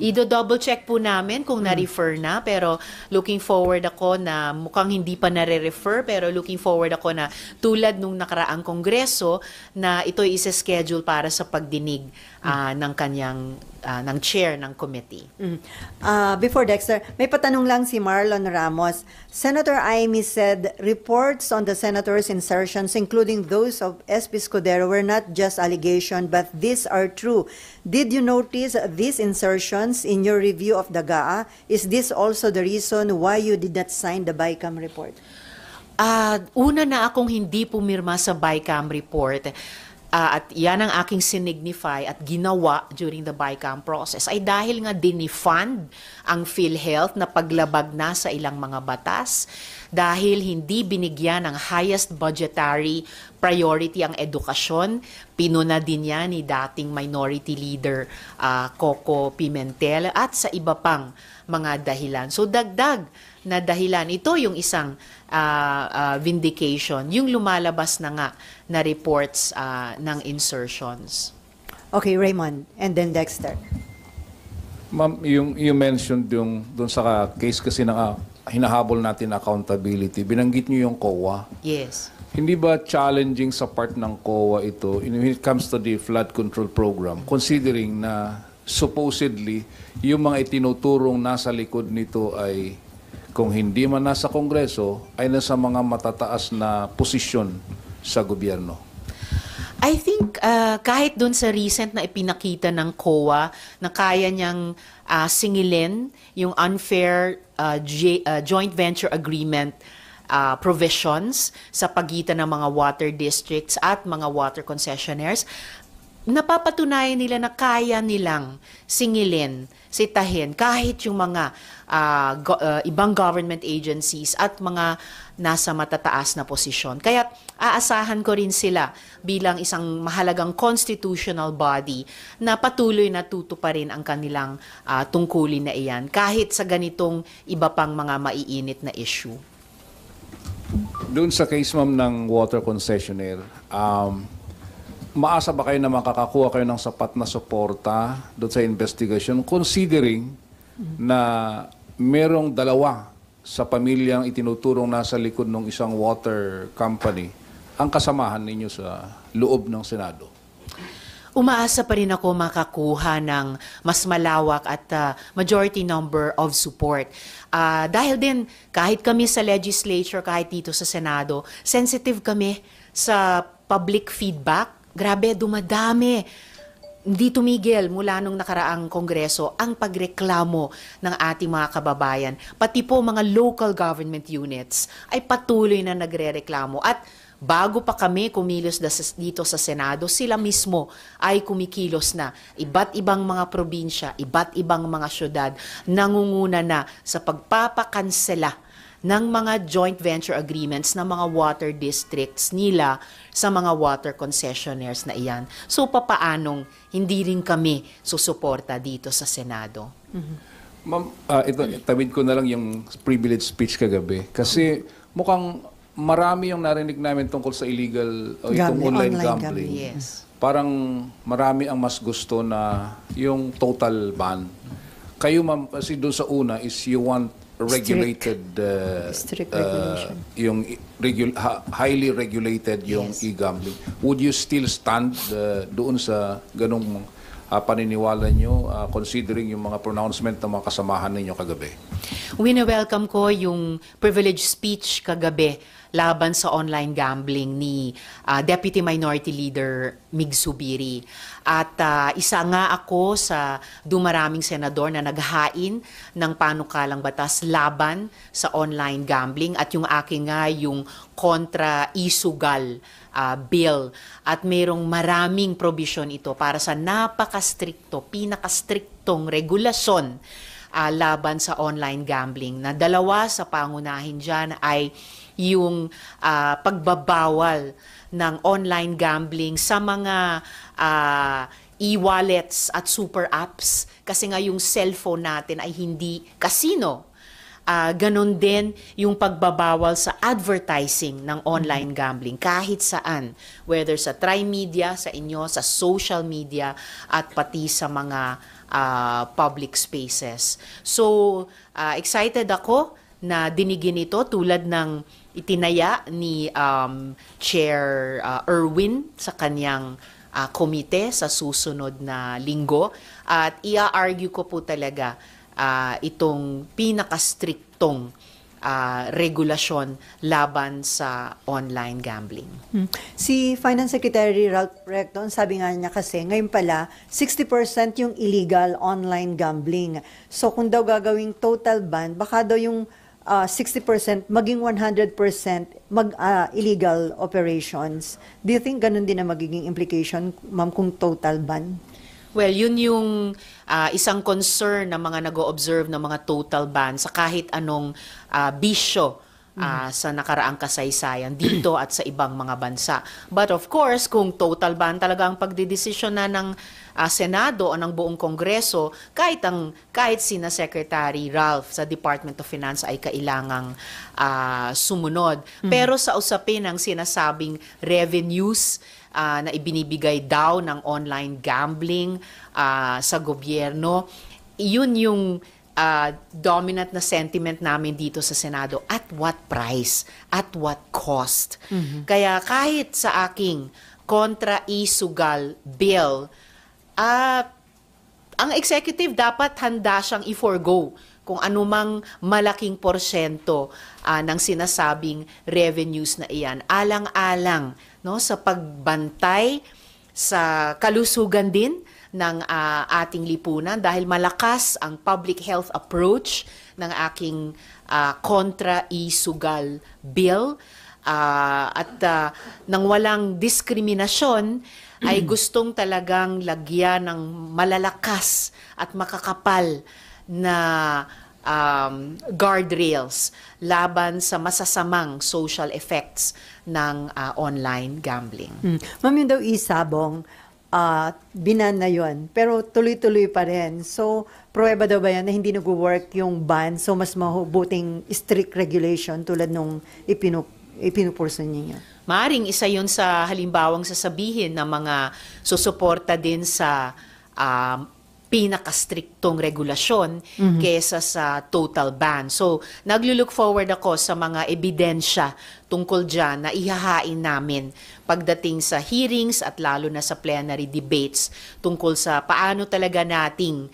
Speaker 2: Ido-double check po namin kung na-refer na. Pero looking forward ako na mukhang hindi pa nare-refer. Pero looking forward ako na tulad nung nakaraang kongreso na ito is schedule para sa pagdinig ng kanyang ng chair ng committee.
Speaker 1: Before Dexter, may patanong lang si Marlon Ramos. Senator Amy said reports on the senator's insertions, including those of SP Escudero, were not just allegation, but these are true. Did you notice these insertions in your review of the GAA? Is this also the reason why you did not sign the BICAM report?
Speaker 2: Una na akong hindi pumirma sa BICAM report. At yan ang aking sinignify at ginawa during the BICAM process ay dahil nga dinifund ang PhilHealth na paglabag na sa ilang mga batas, dahil hindi binigyan ng highest budgetary priority ang edukasyon. Pinuna din yan ni dating Minority Leader Coco Pimentel at sa iba pang mga dahilan. So dagdag na dahilan, ito yung isang vindication, yung lumalabas na nga na reports ng insertions.
Speaker 1: Okay, Raymond, and then Dexter.
Speaker 6: Ma'am, you mentioned yung doon sa case kasi na hinahabol natin accountability. Binanggit niyo yung COA.
Speaker 2: Yes.
Speaker 6: Hindi ba challenging sa part ng COA ito when it comes to the flood control program, considering na supposedly yung mga itinuturong nasa likod nito ay kung hindi man nasa Kongreso, ay nasa mga matataas na posisyon sa gobyerno?
Speaker 2: I think kahit doon sa recent na ipinakita ng COA na kaya niyang singilin yung unfair joint venture agreement provisions sa pagitan ng mga water districts at mga water concessionaires, napapatunayan nila na kaya nilang singilin, sitahin kahit yung mga ibang government agencies at mga nasa matataas na posisyon. Kaya aasahan ko rin sila bilang isang mahalagang constitutional body na patuloy na tutuparin ang kanilang tungkulin na iyan kahit sa ganitong iba pang mga maiinit na issue.
Speaker 6: Doon sa case, ma'am, ng water concessionaire, maasa ba kayo na makakakuha kayo ng sapat na suporta doon sa investigation, considering na merong dalawa sa pamilyang itinuturong nasa likod ng isang water company ang kasamahan ninyo sa loob ng Senado?
Speaker 2: Umaasa pa rin ako makakuha ng mas malawak at majority number of support. Dahil din, kahit kami sa legislature, kahit dito sa Senado, sensitive kami sa public feedback. Grabe, dumadami. Hindi tumigil mula nung nakaraang Kongreso ang pagreklamo ng ating mga kababayan. Pati po mga local government units ay patuloy na nagrereklamo. At bago pa kami kumilos dito sa Senado, sila mismo ay kumikilos na. Iba't ibang mga probinsya, iba't ibang mga syudad, nangunguna na sa pagpapakansela ng mga joint venture agreements ng mga water districts nila sa mga water concessionaires na iyan. So, papaanong hindi rin kami susuporta dito sa Senado?
Speaker 6: Ma'am, tawid ko na lang yung privilege speech kagabi. Kasi mukhang marami yung narinig namin tungkol sa illegal o itong online gambling.
Speaker 2: Yes.
Speaker 6: Parang marami ang mas gusto na yung total ban. Kayo, ma'am, kasi doon sa una is you want regulated
Speaker 1: Strict regulation.
Speaker 6: yung highly regulated yung e-gambling. Would you still stand doon sa ganung paniniwala nyo, considering yung mga pronouncement ng mga kasamahan ninyo kagabi?
Speaker 2: Wini-welcome ko yung privilege speech kagabi laban sa online gambling ni Deputy Minority Leader Mig Zubiri. At isa nga ako sa dumaraming senador na naghain ng panukalang batas laban sa online gambling at yung aking nga yung kontra isugal bill. At mayroong maraming provision ito para sa napakastrikto, pinakastriktong regulasyon laban sa online gambling. Na dalawa sa pangunahin dyan ay yung pagbabawal ng online gambling sa mga e-wallets at super apps. Kasi nga yung cellphone natin ay hindi casino. Ganon din yung pagbabawal sa advertising ng online gambling kahit saan. Whether sa Trimedia, sa inyo, sa social media, at pati sa mga public spaces. So, excited ako na dinigin ito tulad ng itinaya ni Chair Erwin sa kanyang komite sa susunod na linggo at ia-argue ko po talaga itong pinakastriktong regulasyon laban sa online gambling.
Speaker 1: Si Finance Secretary Ralph Recton, sabi nga niya kasi, ngayon pala, 60% yung illegal online gambling. So kung daw gagawing total ban, baka daw yung 60% maging 100% illegal operations. Do you think ganun din ang magiging implication, ma'am, kung total ban?
Speaker 2: Well, yun yung isang concern ng mga nag-o-observe ng mga total ban sa kahit anong bisyo sa nakaraang kasaysayan dito at sa ibang mga bansa. But of course, kung total ban talaga ang pagdidesisyon na ng Senado o ng buong Kongreso, kahit sina Secretary Ralph sa Department of Finance ay kailangang sumunod. Pero sa usapin ng sinasabing revenues na ibinibigay daw ng online gambling sa gobyerno, yun yung dominant na sentiment namin dito sa Senado. At what price? At what cost? Kaya kahit sa aking kontra-isugal bill, ang executive dapat handa siyang i-forgo kung anumang malaking porsyento ng sinasabing revenues na iyan. Alang-alang sa pagbantay sa kalusugan din ng ating lipunan dahil malakas ang public health approach ng aking kontra-isugal bill at nang walang diskriminasyon ay gustong talagang lagyan ng malalakas at makakapal na guardrails laban sa masasamang social effects ng online gambling.
Speaker 1: Ma'am, yun daw isabong, binan na yun, pero tuloy-tuloy pa rin. So, pruweba daw ba yan na hindi nag-work yung ban, so mas mabuting strict regulation tulad nung ipinupurso niyo?
Speaker 2: Maaring isa yun sa halimbawang sasabihin ng mga susuporta din sa pinakastriktong regulasyon kesa sa total ban. So, naglulook forward ako sa mga ebidensya tungkol dyan na ihahain namin pagdating sa hearings at lalo na sa plenary debates tungkol sa paano talaga nating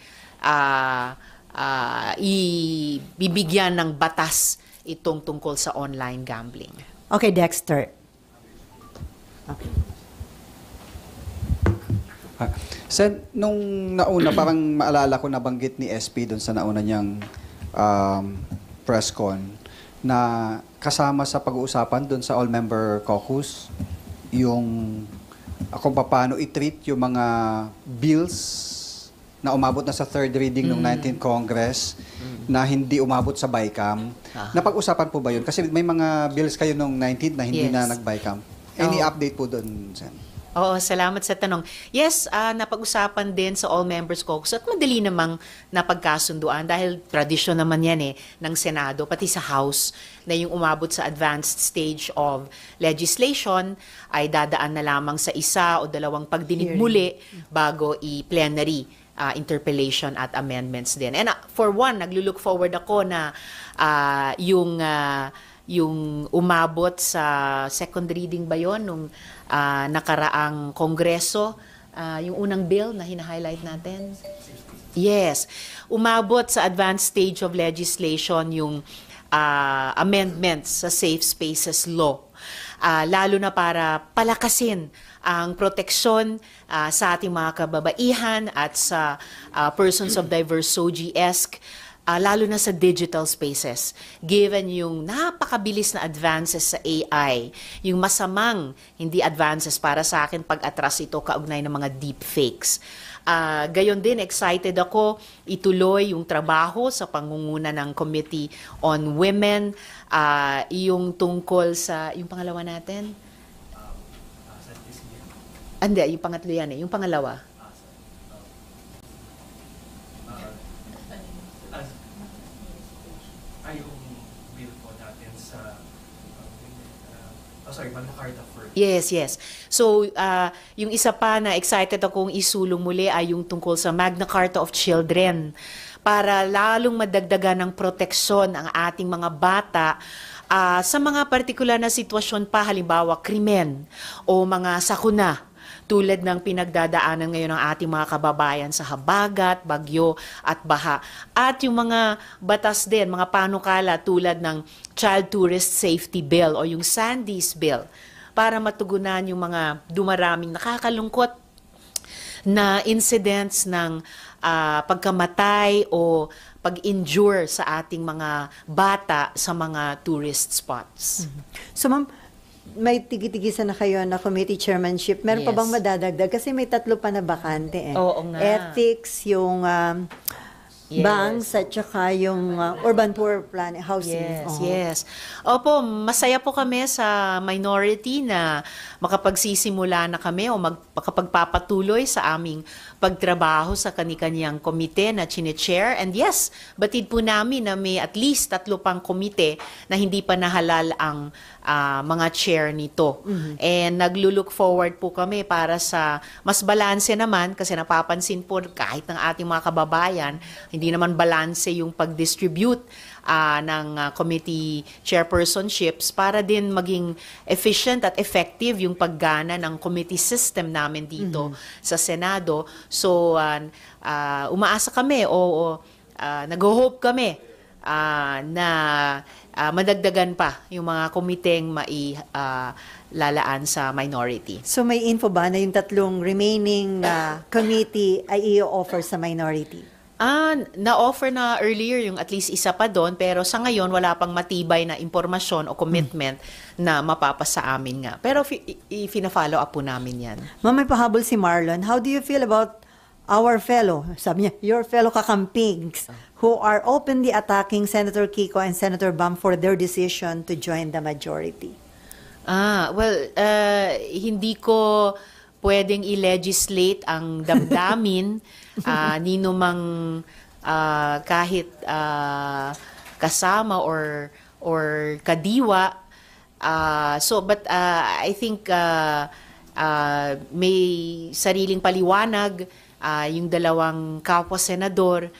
Speaker 2: ibibigyan ng batas itong tungkol sa online gambling.
Speaker 1: Okay, Dexter. Okay.
Speaker 7: Sen, nung nauna, parang maalala ko nabanggit ni SP doon sa nauna niyang press con na kasama sa pag-uusapan doon sa all-member caucus yung kung paano i-treat yung mga bills na umabot na sa third reading ng 19th Congress na hindi umabot sa BICAM. Napag-usapan po ba yun? Kasi may mga bills kayo nung 19th na hindi na nag-BICAM. Any update po doon, Sen?
Speaker 2: Oo, salamat sa tanong. Yes, napag-usapan din sa all members caucus at madali namang napagkasunduan dahil tradisyon naman yan ng Senado, pati sa House, na yung umabot sa advanced stage of legislation ay dadaan na lamang sa isa o dalawang pagdinig muli bago i-plenary interpellation at amendments din. And for one, naglulook forward ako na yung umabot sa second reading ba yun nung nakaraang Kongreso, yung unang bill na hina-highlight natin? Yes. Umabot sa advanced stage of legislation yung amendments sa Safe Spaces Law. Lalo na para palakasin ang proteksyon sa ating mga kababaihan at sa persons of diverse SOGI-esque, lalo na sa digital spaces, given yung napakabilis na advances sa AI, yung masamang, hindi advances para sa akin, pag-atras ito kaugnay ng mga deepfakes. Gayon din, excited ako ituloy yung trabaho sa pangunguna ng Committee on Women, yung tungkol sa, yung pangalawa natin? Hindi, yung pangatlo yan yung pangalawa. Magna Carta first. Yes. So, yung isa pa na excited akong isulong muli ay yung tungkol sa Magna Carta of Children para lalong madagdagan ng proteksyon ang ating mga bata sa mga partikular na sitwasyon pa, halimbawa krimen o mga sakuna tulad ng pinagdadaanan ngayon ng ating mga kababayan sa habagat, bagyo at baha. At yung mga batas din, mga panukala tulad ng Child Tourist Safety Bill o yung Sandy's Bill para matugunan yung mga dumaraming nakakalungkot na incidents ng pagkamatay o pag-injure sa ating mga bata sa mga tourist spots.
Speaker 1: So ma'am, may tigitigisan na kayo na committee chairmanship. Meron pa
Speaker 2: Yes.
Speaker 1: bang madadagdag? Kasi may 3 pa na bakante eh.
Speaker 2: Oo nga.
Speaker 1: Ethics, yung
Speaker 2: Yes.
Speaker 1: banks, at saka yung urban poor plan, housing.
Speaker 2: Yes,
Speaker 1: Oo.
Speaker 2: yes. Opo, masaya po kami sa minority na makapagsisimula na kami o makapagpapatuloy sa aming pagtrabaho sa kani-kanyang komite na chine-chair. And yes, batid po namin na may at least 3 pang komite na hindi pa nahalal ang mga chair nito. And naglo-look forward po kami para sa mas balanse naman kasi napapansin po kahit ng ating mga kababayan, hindi naman balanse yung pag-distribute ng committee chairpersonships para din maging efficient at effective yung paggana ng committee system namin dito sa Senado. So, umaasa kami o nag-hope kami na madagdagan pa yung mga komiteng lalaan sa minority.
Speaker 1: So may info ba na yung 3 remaining committee ay i-offer sa minority?
Speaker 2: Na-offer na earlier yung at least isa pa doon, pero sa ngayon wala pang matibay na impormasyon o commitment na mapapasa amin nga. Pero i-follow up po namin yan.
Speaker 1: Ma'am, may pahabol si Marlon. How do you feel about our fellow, sabi niya, your fellow kakampings who are openly attacking Senator Kiko and Senator Bam for their decision to join the majority?
Speaker 2: Hindi ko pwedeng i-legislate ang damdamin nino mang kahit kasama or kadiwa. But I think may sariling paliwanag yung 2 kapwa senador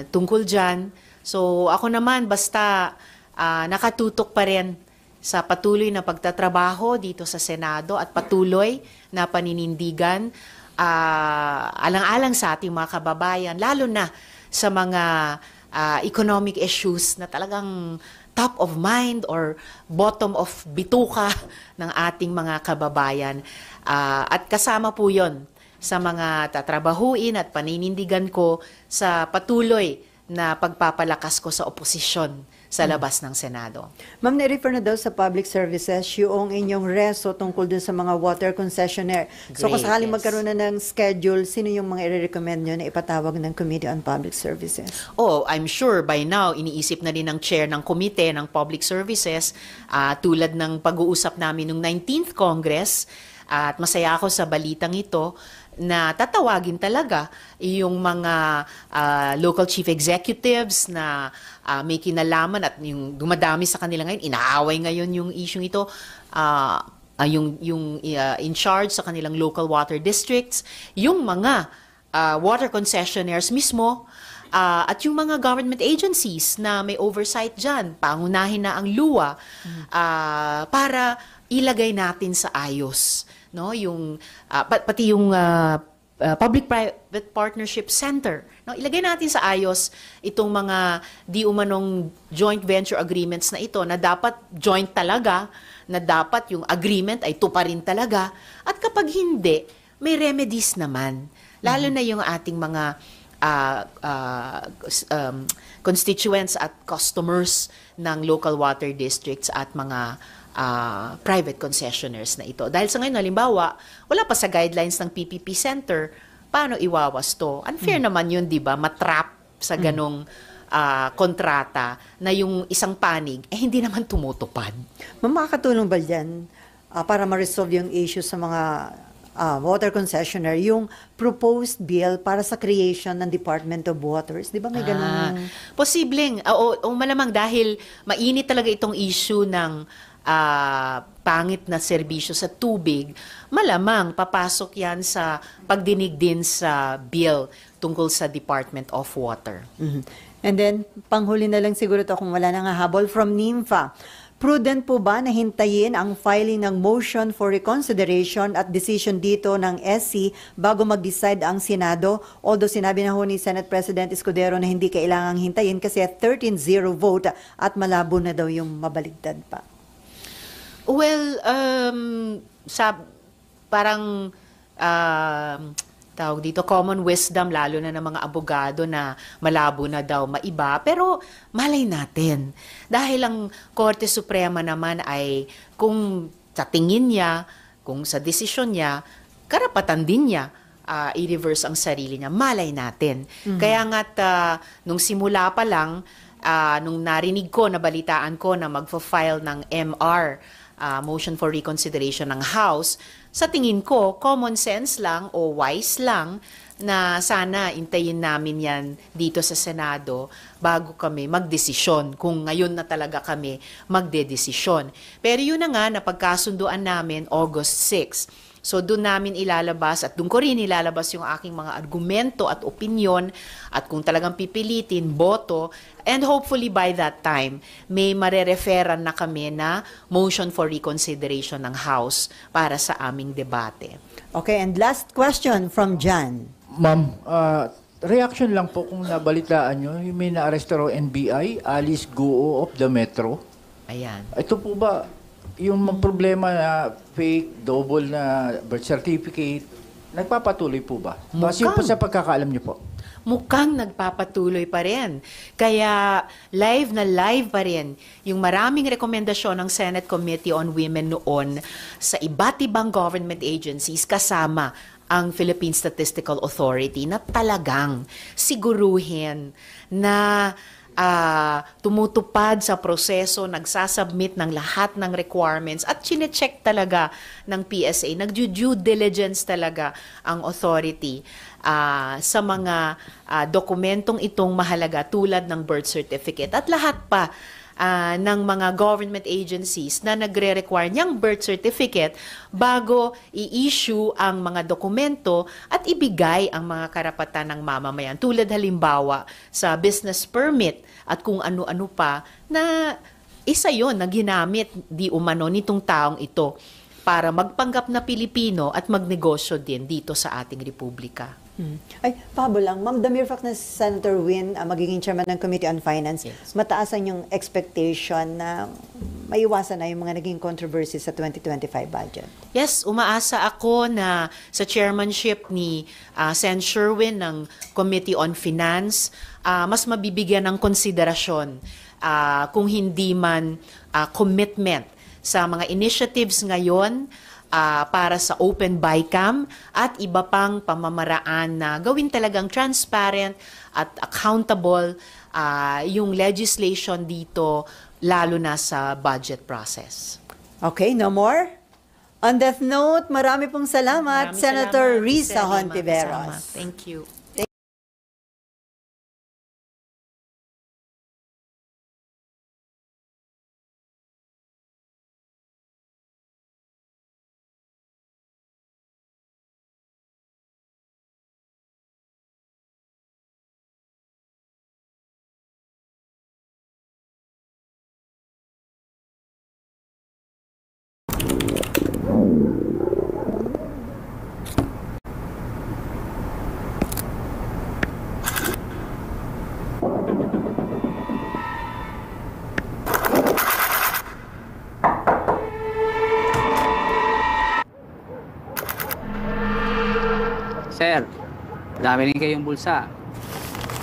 Speaker 2: tungkol dyan. So ako naman basta nakatutok pa rin sa patuloy na pagtatrabaho dito sa Senado at patuloy na paninindigan alang-alang sa ating mga kababayan, lalo na sa mga economic issues na talagang top of mind or bottom of bituka ng ating mga kababayan. At kasama po yon sa mga tatrabahuin at paninindigan ko sa patuloy na pagpapalakas ko sa oposisyon sa labas ng Senado.
Speaker 1: Ma'am, na-refer na daw sa public services yung inyong reso tungkol dun sa mga water concessionaire. So kung
Speaker 2: Great,
Speaker 1: sakaling
Speaker 2: yes.
Speaker 1: magkaroon na ng schedule, sino yung mga i-recommend nyo na ipatawag ng Committee on Public Services?
Speaker 2: I'm sure by now, iniisip na din ng chair ng komite ng Public Services tulad ng pag-uusap namin noong 19th Congress. At masaya ako sa balitang ito na tatawagin talaga yung mga local chief executives na may kinalaman at yung dumadami sa kanila ngayon, inaaway ngayon yung issue ito, yung in charge sa kanilang local water districts, yung mga water concessionaires mismo, at yung mga government agencies na may oversight dyan, pangunahin na ang luwa para ilagay natin sa ayos, no, yung pati yung Public-Private Partnership Center, no, ilagay natin sa ayos itong mga di umanong joint venture agreements na ito na dapat joint talaga, na dapat yung agreement ay tuparin talaga, at kapag hindi, may remedies naman, lalo na yung ating mga constituents at customers ng local water districts at mga private concessionaires na ito. Dahil sa ngayon, halimbawa, wala pa sa guidelines ng PPP Center, paano iwawas to? Unfair naman yun, di ba? Matrap sa ganong kontrata na yung isang panig, hindi naman tumutupad.
Speaker 1: Ma'am, makakatulong ba dyan para ma-resolve yung issue sa mga water concessionaire, yung proposed bill para sa creation ng Department of Waters? Di ba may ganun?
Speaker 2: Posibleng. O malamang dahil mainit talaga itong issue ng pangit na serbisyo sa tubig, malamang papasok yan sa pagdinig din sa bill tungkol sa Department of Water.
Speaker 1: And then, panghuli na lang siguro to kung wala nang hahabol from NIMFA. prudent po ba na hintayin ang filing ng motion for reconsideration at decision dito ng SC bago mag-decide ang Senado? Although sinabi na ho ni Senate President Escudero na hindi kailangang hintayin kasi 13-0 vote at malabo na daw yung mabaligtad pa.
Speaker 2: Well, parang tawag dito, common wisdom, lalo na ng mga abogado na malabo na daw maiba. Pero malay natin. Dahil ang Korte Suprema naman ay kung sa tingin niya, kung sa desisyon niya, karapatan din niya i-reverse ang sarili niya. Malay natin. Kaya nga't nung simula pa lang, nung narinig ko, nabalitaan ko na magfa-file ng MR, motion for reconsideration ng House, sa tingin ko, common sense lang o wise lang na sana intayin namin yan dito sa Senado bago kami magdesisyon, kung ngayon na talaga kami magdedesisyon. Pero yun na nga, napagkasunduan namin August 6. So doon namin ilalabas at doon ko rin ilalabas yung aking mga argumento at opinyon at kung talagang pipilitin, boto, and hopefully by that time, may marereferan na kami na motion for reconsideration ng House para sa aming debate.
Speaker 1: Okay, and last question from John.
Speaker 8: Ma'am, reaction lang po kung nabalitaan nyo, yung may na-arresto raw NBI, Alice Guo of the Metro.
Speaker 2: Ayan.
Speaker 8: Ito po ba, yung mga problema na fake, double na birth certificate, nagpapatuloy po ba? Base po sa pagkakaalam nyo po.
Speaker 2: Mukhang nagpapatuloy pa rin. Kaya live na live pa rin yung maraming rekomendasyon ng Senate Committee on Women noon sa iba't ibang government agencies kasama ang Philippine Statistical Authority na talagang siguruhin na tumutupad sa proseso, nagsasubmit ng lahat ng requirements at chinecheck talaga ng PSA, nag-due diligence talaga ang authority sa mga dokumentong itong mahalaga tulad ng birth certificate at lahat pa ng mga government agencies na nagre-require niyang birth certificate bago i-issue ang mga dokumento at ibigay ang mga karapatan ng mamamayan. Tulad halimbawa sa business permit at kung ano-ano pa na isa yon na ginamit di umano nitong taong ito para magpanggap na Pilipino at magnegosyo din dito sa ating republika.
Speaker 1: Ay, pabo lang. Ma'am, the mere fact na Senator Win magiging chairman ng Committee on Finance,
Speaker 2: Yes.
Speaker 1: mataasan yung expectation na maiwasan na yung mga naging controversy sa 2025 budget.
Speaker 2: Yes, umaasa ako na sa chairmanship ni Sen. Sherwin ng Committee on Finance, mas mabibigyan ng konsiderasyon kung hindi man commitment sa mga initiatives ngayon para sa open BICAM at iba pang pamamaraan na gawin talagang transparent at accountable yung legislation dito, lalo na sa budget process.
Speaker 1: Okay, no more? On that note, marami pong salamat,
Speaker 2: Maraming
Speaker 1: Senator
Speaker 2: salamat,
Speaker 1: Risa
Speaker 2: Sir Lima.
Speaker 1: Hontiveros.
Speaker 2: Thank you.
Speaker 9: Sir, dami rin kayong bulsa.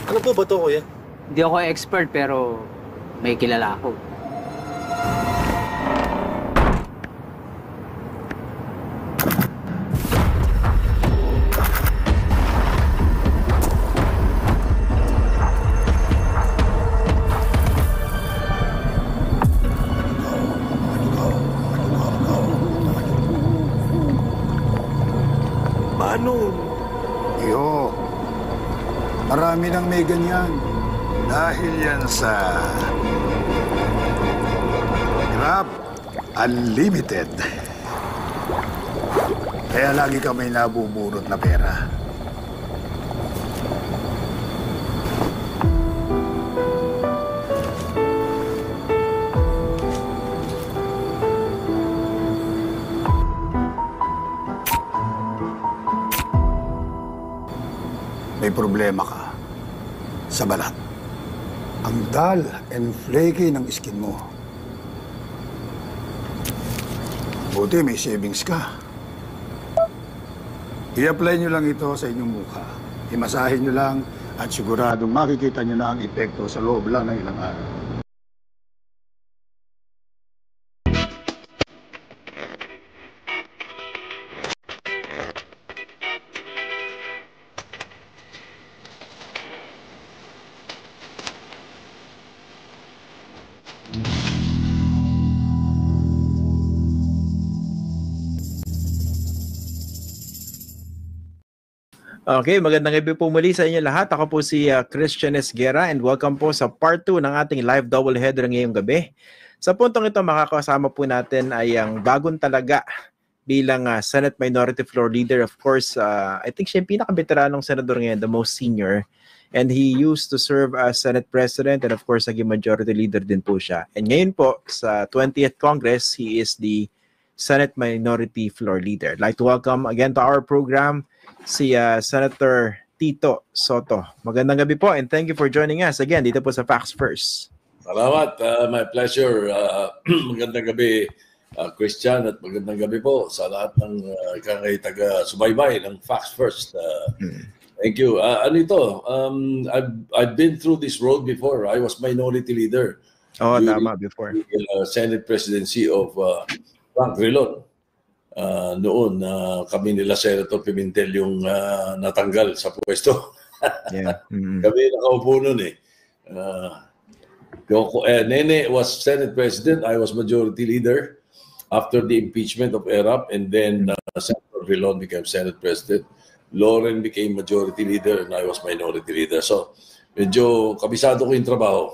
Speaker 10: Ano po ba to, kuya?
Speaker 9: Hindi ako expert pero may kilala ako.
Speaker 10: Manong!
Speaker 11: Iyo, marami nang may ganyan. Dahil yan sa Grab Unlimited. Kaya lagi ka may nabubunot na pera. may problema ka sa balat. Ang dull and flaky ng skin mo. Buti may savings ka. I-apply nyo lang ito sa inyong mukha. Imasahin nyo lang at siguradong makikita nyo na ang epekto sa loob lang ng ilang araw.
Speaker 10: Okay, magandang gabi po muli sa inyo lahat. Ako po si Christian Esguera and welcome po sa part 2 ng ating live doubleheader ngayong gabi. Sa puntong ito, makakasama po natin ay ang bagong talaga bilang Senate Minority Floor Leader. Of course, I think siya yung pinaka-veteranong senador ngayon, the most senior. And he used to serve as Senate President and of course, naging Majority Leader din po siya. And ngayon po, sa 20th Congress, he is the Senate Minority Floor Leader. I'd like to welcome again to our program si Senator Tito Soto. Magandang gabi po and thank you for joining us again dito po sa Facts First.
Speaker 12: Salamat. My pleasure. Magandang gabi, Christian, at magandang gabi po sa lahat ng taga-subaybay ng Facts First. Thank you. Ano ito? I've been through this road before. I was minority leader.
Speaker 10: Oh, tama, before.
Speaker 12: The Senate presidency of Frank Rilon. Noon, kami nila Senator Pimentel yung natanggal sa pwesto.
Speaker 10: Yeah.
Speaker 12: Kami nakaupo nun eh. Nene was Senate President, I was Majority Leader after the impeachment of ERAP, and then Senator Rilon became Senate President. Lauren became Majority Leader and I was Minority Leader. So, medyo kabisado ko yung trabaho.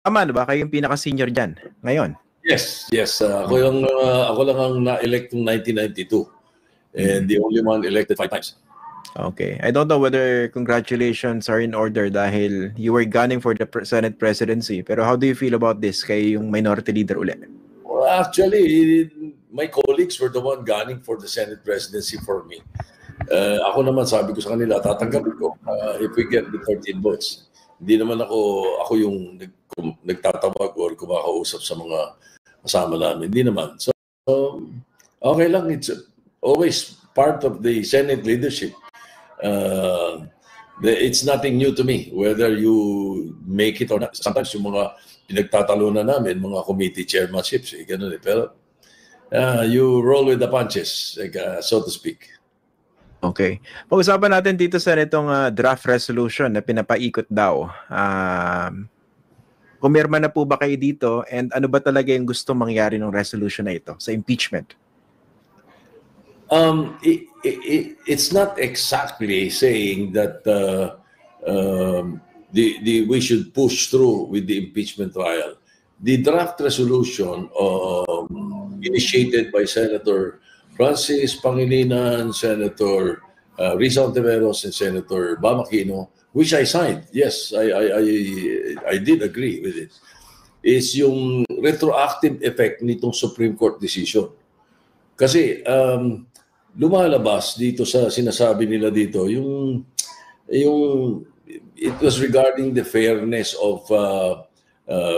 Speaker 10: Tama, diba? Kayo yung pinaka-senior dyan ngayon.
Speaker 12: Yes. Ako lang ang na-elect ng 1992. And the only one elected 5 times.
Speaker 10: Okay. I don't know whether congratulations are in order dahil you were gunning for the Senate presidency. Pero how do you feel about this? Kayo yung minority leader ulit.
Speaker 12: Well, actually, my colleagues were the one gunning for the Senate presidency for me. Ako naman, sabi ko sa kanila, tatanggapin ko if we get the 13 votes. Hindi naman ako yung nagtatawag or kumakausap sa mga kasama namin. Hindi naman. So, okay lang. It's always part of the Senate leadership. It's nothing new to me, whether you make it or not. Sometimes yung mga pinagtatalunan namin, mga committee chairmanships, ganun eh. Pero you roll with the punches, so to speak.
Speaker 10: Okay. Pag-usapan natin dito sa itong draft resolution na pinapaikot daw. Pumirma na po ba kayo dito and ano ba talaga yung gusto mangyari ng resolution na ito sa impeachment?
Speaker 12: It's not exactly saying that we should push through with the impeachment trial. The draft resolution initiated by Senator Francis Pangilinan, Senator Rizal Ontiveros, and Senator Bam Aquino, which I signed. Yes, I did agree with it. Is yung retroactive effect nitong Supreme Court decision. Kasi lumalabas dito sa sinasabi nila dito yung it was regarding the fairness of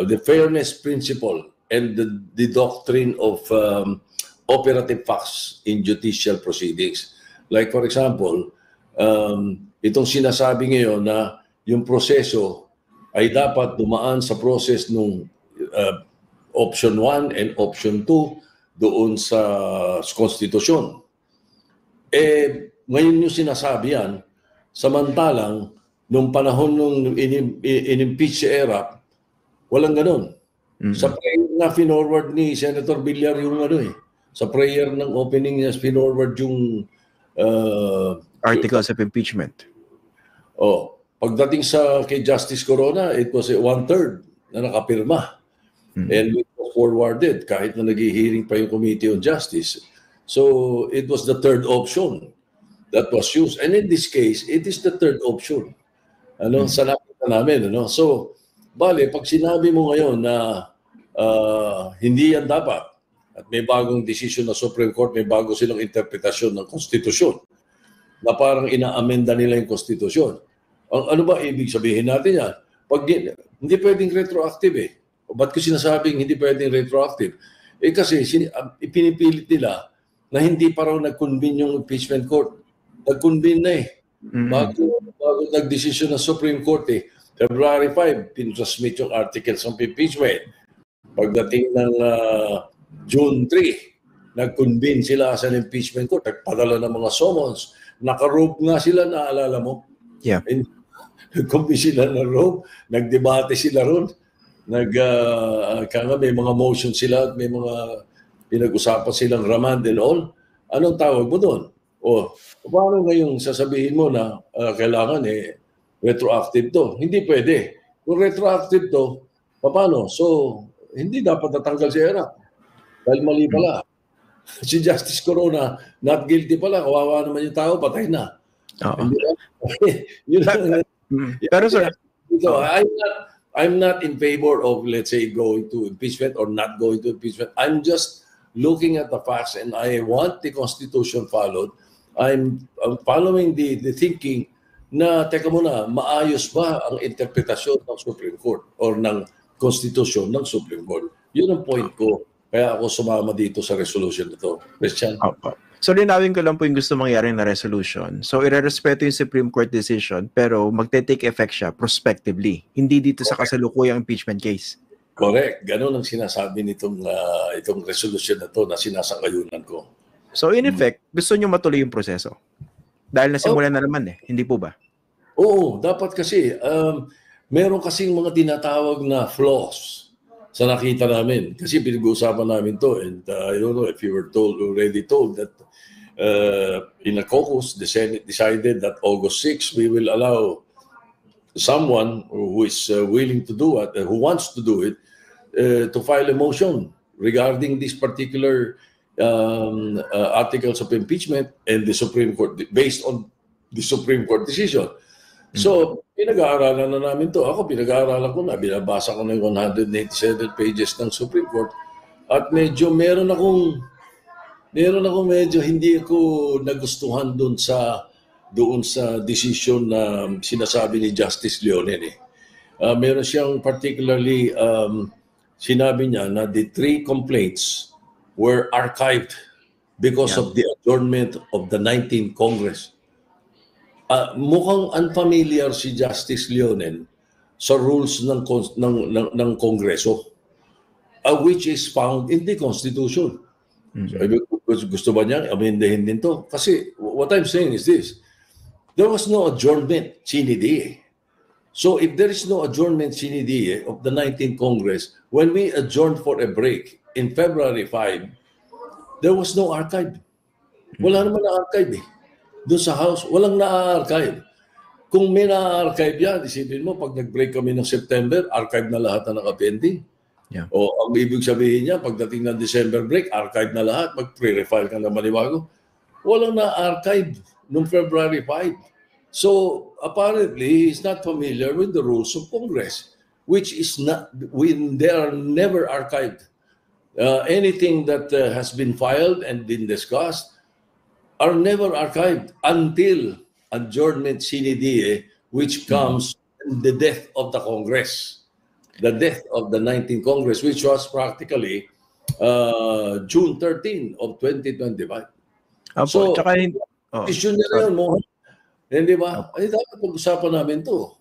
Speaker 12: the fairness principle and the doctrine of operative facts in judicial proceedings. Like for example, itong sinasabi ngayon na yung proseso ay dapat dumaan sa process nung option 1 and option 2 doon sa konstitusyon. Ngayon yung sinasabi yan, samantalang nung panahon nung in-impeach si ERAP, walang ganun. Sa prayer na finorward ni Senator Villar yung sa prayer ng opening niya, finorward yung
Speaker 10: articles of impeachment.
Speaker 12: Pagdating sa kay Justice Corona, it was 1/3 na nakapirma. And it was forwarded kahit na nag-hearing pa yung Committee on Justice. So it was the third option that was used. And in this case, it is the third option. Sa nakita namin. So, pag sinabi mo ngayon na hindi yan dapat, at may bagong decision ng Supreme Court, may bago silang interpretasyon ng konstitusyon, na parang ina-amenda nila yung konstitusyon. Ano ba ibig sabihin natin yan? Hindi pwedeng retroactive eh. Ba't ko sinasabing hindi pwedeng retroactive? Kasi ipinipilit nila na hindi pa raw nag-convene yung impeachment court. Nag-convene na eh. Bago nag-desisyon ng Supreme Court eh. February 5, pinrasmit yung articles of impeachment. Pagdating ng June 3, nag-convene sila sa impeachment court. Nagpadala ng mga summons. Naka-robe nga sila, naalala mo?
Speaker 10: Yeah.
Speaker 12: Nag-convene sila ng robe. Nagdebate sila ron. May mga motion sila, may mga pinag-usapan silang remand and all. Anong tawag mo doon? O, paano ngayong sasabihin mo na kailangan retroactive to? Hindi pwede. Kung retroactive to, paano? So, hindi dapat natanggal si ERA. Dahil mali pala. Si Justice Corona, not guilty pala. Kawawa naman yung tao, patay na.
Speaker 10: Pero sir,
Speaker 12: I'm not in favor of, let's say, going to impeachment or not going to impeachment. I'm just looking at the facts and I want the Constitution followed. I'm following the thinking na, teka muna, maayos ba ang interpretasyon ng Supreme Court or ng Constitution ng Supreme Court? Yun ang point ko. Kaya ako sumama dito sa resolution na ito. Christian?
Speaker 10: So, linawin ko lang po yung gusto mangyari na resolution. So, irerespeto yung Supreme Court decision, pero magte-take effect siya prospectively. Hindi dito sa kasalukuyang impeachment case.
Speaker 12: Correct. Ganon ang sinasabi nitong itong resolution na to na sinasangayunan ko.
Speaker 10: So, in effect, gusto nyo matuloy yung proseso? Dahil nasimulan na naman Hindi po ba?
Speaker 12: Oo, dapat kasi. Meron kasing mga tinatawag na flaws sa nakita namin. Kasi pinag-uusapan namin to and I don't know if you were already told that in a caucus, the Senate decided that August 6, we will allow someone who is willing to do it, who wants to do it, to file a motion regarding this particular articles of impeachment and the Supreme Court, based on the Supreme Court decision. So, pinag-aaralan na namin to. Ako, pinag-aaralan ko na. Binabasa ko na yung 187 pages ng Supreme Court. At medyo meron akong medyo hindi ako nagustuhan doon sa decision na sinasabi ni Justice Leonen. Meron siyang particularly sinabi niya na the 3 complaints were archived because of the adjournment of the 19th Congress. Mukhang unfamiliar si Justice Leonen sa rules ng Kongreso, which is found in the Constitution. So, gusto ba niya amendahin din to? Kasi what I'm saying is this: there was no adjournment sine die. So if there is no adjournment sine die of the 19th Congress, when we adjourned for a break in February 5, there was no archive. Wala naman na archive Doon sa House, walang na-archive. Kung may na-archive yan, isipin mo, pag nag-break kami ng September, archive na lahat na nakapending.
Speaker 10: Yeah.
Speaker 12: O ang ibig sabihin niya, pagdating ng December break, archive na lahat, mag-pre-refile ka na manibago. Walang na-archive noong February 5. So, apparently, he's not familiar with the rules of Congress, which is not, when they are never archived. Anything that has been filed and been discussed are never archived until adjournment sine die, which comes in the death of the Congress. The death of the 19th Congress, which was practically June 13 of 2025. So, issue na yun mo. Hindi ba? Ay, dapat pag-usapan namin to.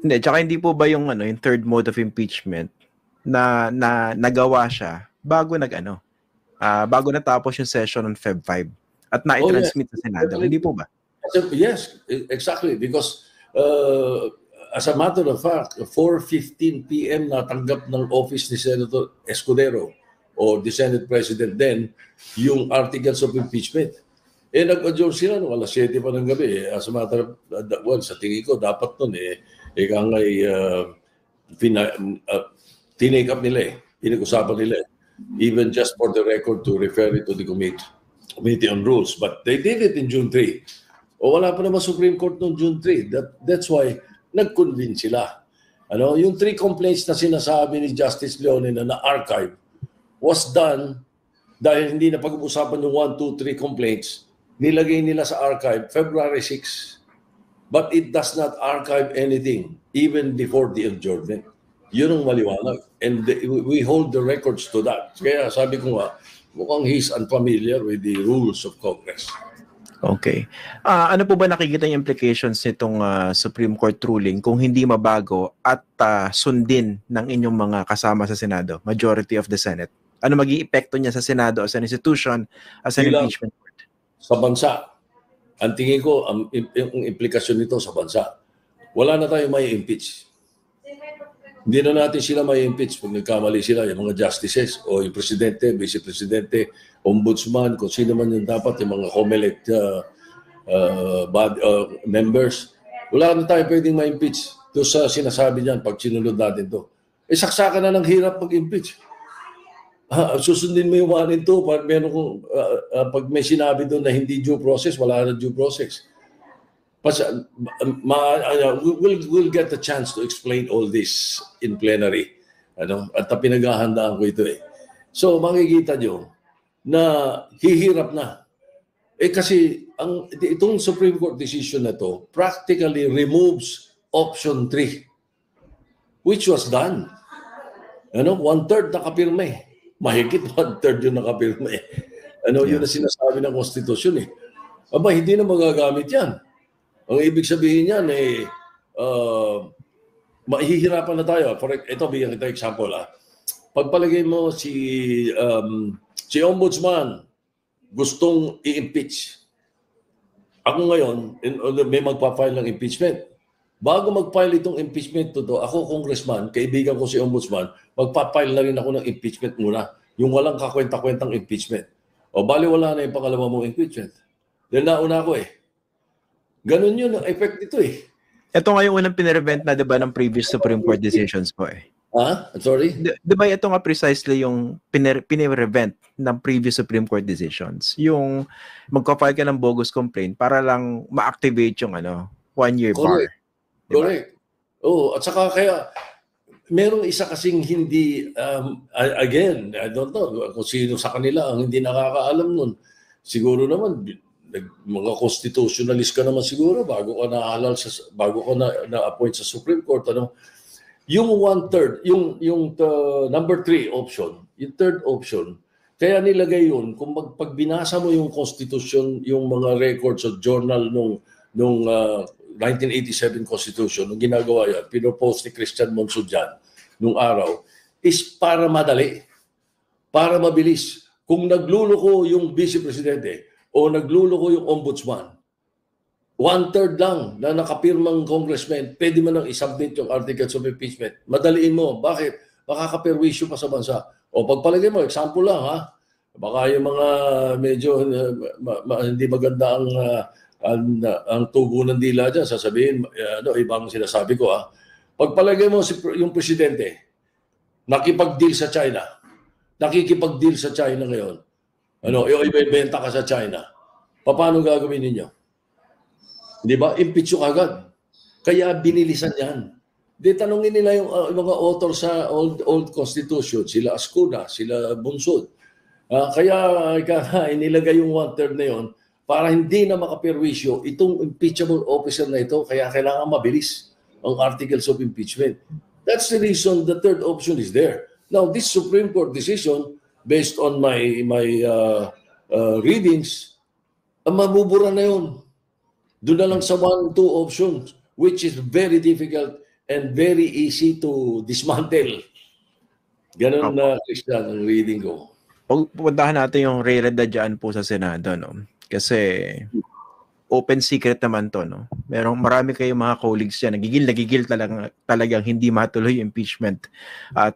Speaker 10: Hindi, tsaka hindi po ba yung yung third mode of impeachment na nagawa siya bago bago natapos yung session on Feb 5 at na-transmit sa Senado. Hindi po ba?
Speaker 12: Yes, exactly. Because as a matter of fact, 4:15 p.m. natanggap ng office ni Senator Escudero o the Senate President then yung articles of impeachment. Nag-adjourn sila noong alas 7 pa ng gabi. As a matter of sa tingin ko, dapat nun tinake up nila pinag-usapan nila even just for the record to refer it to the Committee on Rules. But they did it in June 3. O wala pa naman Supreme Court noong June 3. That's why nag-convene sila. Yung 3 complaints na sinasabi ni Justice Leonen na archive was done dahil hindi na pag-uusapan yung 1, 2, 3 complaints nilagay nila sa archive February 6. But it does not archive anything even before the adjournment. Yun ang maliwanag. And we hold the records to that. Kaya sabi ko nga, mukhang he's unfamiliar with the rules of Congress.
Speaker 10: Okay. Ano po ba nakikita yung implications nitong Supreme Court ruling kung hindi mabago at sundin ng inyong mga kasama sa Senado, majority of the Senate? Ano magiging epekto niya sa Senado as an institution, as an impeachment court?
Speaker 12: Sa bansa. Ang tingin ko, ang implikasyon nito sa bansa, wala na tayong may impeach. Hindi na natin sila may impeach pag nagkamali sila, yung mga justices o yung presidente, vice-presidente, ombudsman, kung sino man yung dapat, yung mga COMELEC members. Wala na tayong pwedeng may impeach. Ito sa sinasabi niyan, pag sinunod natin to. Saksakan na ng hirap mag-impeach. Susundin mo yung 1 and 2 pag may sinabi doon na hindi due process, wala na due process. We'll get the chance to explain all this in plenary. At pinaghahandaan ko ito eh. So makikita nyo na hihirap na. Kasi itong Supreme Court decision na to practically removes option 3, which was done. 1/3 nakapirme. Mahigit 1/3 yung nakapirma eh. Yun na sinasabi ng Konstitusyon eh. Aba, hindi na magagamit yan. Ang ibig sabihin yan eh, mahihirapan na tayo. Ito, bigyan kita example. Pagpalagay mo si Ombudsman gustong i-impeach. Ako ngayon, may magpa-file ng impeachment. Bago mag-file itong impeachment ako congressman, kaibigan ko si Ombudsman, magpa-file na rin ako ng impeachment muna. Yung walang kakwenta-kwentang impeachment. O bali wala na yung pangalawa mong impeachment. Dahil nauna ko eh. Ganun yun ang effect nito eh.
Speaker 10: Ito nga yung unang pinirevent na, di ba, ng previous Supreme Court decisions po eh.
Speaker 12: Sorry?
Speaker 10: Di ba ito nga precisely yung pinirevent ng previous Supreme Court decisions? Yung magpa-file ka ng bogus complaint para lang ma-activate yung 1-year bar.
Speaker 12: Diba? Correct. At saka kaya merong isa kasing hindi, again, I don't know kung sino sa kanila ang hindi nakakaalam nun. Siguro naman, mga constitutionalist ka naman siguro bago ka na-appoint sa Supreme Court. Yung 1/3, yung number 3 option, yung third option, kaya nilagay yun, kung pag binasa mo yung Constitution, yung mga records of journal nung 1987 Constitution, nung ginagawa yan, pinopose ni Christian Monsudian nung araw, is para madali, para mabilis. Kung nagluluko yung vice-presidente o nagluluko yung ombudsman, 1/3 lang na nakapirmang congressman, pwede mo nang isubmit yung articles of impeachment. Madaliin mo. Bakit? Makakaperwisyo pa sa bansa. O pagpalagay mo, example lang ha, baka yung mga medyo hindi maganda ang tubo ng dila dyan, sasabihin, ibang sinasabi ko Pagpalagay mo yung presidente, nakipag-deal sa China, nakikipag-deal sa China ngayon, ibebenta ka sa China, paano gagawin ninyo? Di ba? Impeach yung agad. Kaya binilisan yan. Di tanongin nila yung mga author sa old Constitution, sila Ascuna, sila Bunsod. Kaya inilagay yung 1/3 na yon para hindi na makaperwisyo itong impeachable officer na ito, kaya kailangan mabilis ang articles of impeachment. That's the reason the third option is there. Now, this Supreme Court decision, based on my readings, mabubura na yun. Doon na lang sa 1-2 options, which is very difficult and very easy to dismantle. Ganun na, Christian, ang reading ko.
Speaker 10: Puntahan natin yung re-read dyan po sa Senado, no? Kasi open secret naman to, no? Marami kayong mga colleagues dyan, nagigil talagang hindi matuloy yung impeachment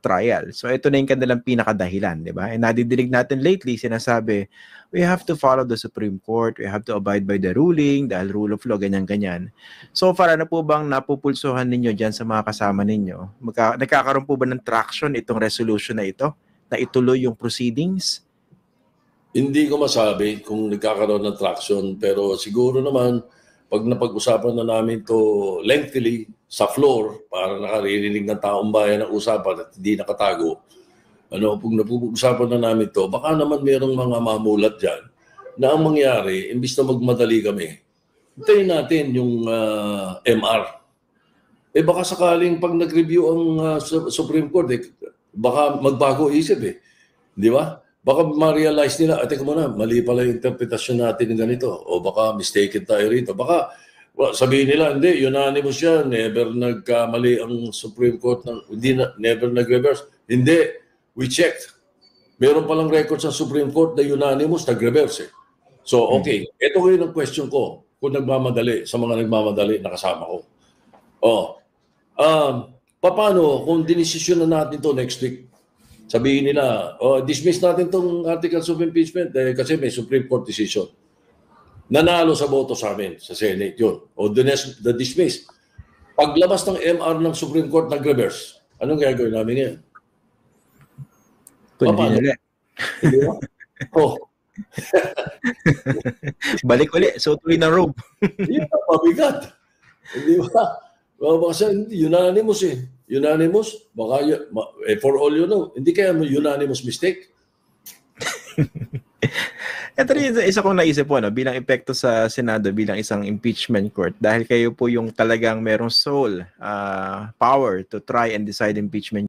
Speaker 10: trial. So ito na yung kanilang pinakadahilan, di ba? And nadidinig natin lately, sinasabi, we have to follow the Supreme Court, we have to abide by the ruling, dahil rule of law, ganyan-ganyan. So far, ano po bang napupulsuhan ninyo dyan sa mga kasama ninyo? Nagkakaroon po ba ng traction itong resolution na ito, na ituloy yung proceedings?
Speaker 12: Hindi ko masabi kung nagkakaroon ng traction, pero siguro naman pag napag-usapan na namin to lengthily sa floor para nakaririnig ng taong bayan ng usapan at hindi nakatago, pag napag-usapan na namin to, baka naman mayroong mga mamulat dyan na ang mangyari, imbis na magmadali kami, hintayin natin yung MR. Baka sakaling pag nag-review ang Supreme Court, baka magbago isip Di ba? Baka ma-realize nila, teka muna, mali pala yung interpretasyon natin ng ganito. O baka mistaken tayo rito. Baka sabihin nila, hindi, unanimous yan. Never nagkamali ang Supreme Court. Never nag-reverse. Hindi. We checked. Meron palang record sa Supreme Court na unanimous, nag-reverse So, okay. Ito ngayon ang question ko. Kung nagmamadali, sa mga nagmamadali, nakasama ko. Paano kung dinesisyon na natin to next week? Sabihin nila, dismiss natin tong articles of impeachment kasi may Supreme Court decision. Nanalo sa boto sa amin, sa Senate yun. O the dismiss. Paglabas ng MR ng Supreme Court, nag-reverse. Anong gagawin namin yan?
Speaker 10: Paano?
Speaker 12: Hindi ba?
Speaker 10: Balik uli. So, tuloy na rope.
Speaker 12: Yun ang mabigat. Hindi ba? Kasi unanimous Unanimous? Baka, for all you know, hindi kaya unanimous mistake?
Speaker 10: Ito rin isa kong naisip po, bilang epekto sa Senado, bilang isang impeachment court, dahil kayo po yung talagang merong sole power to try and decide impeachment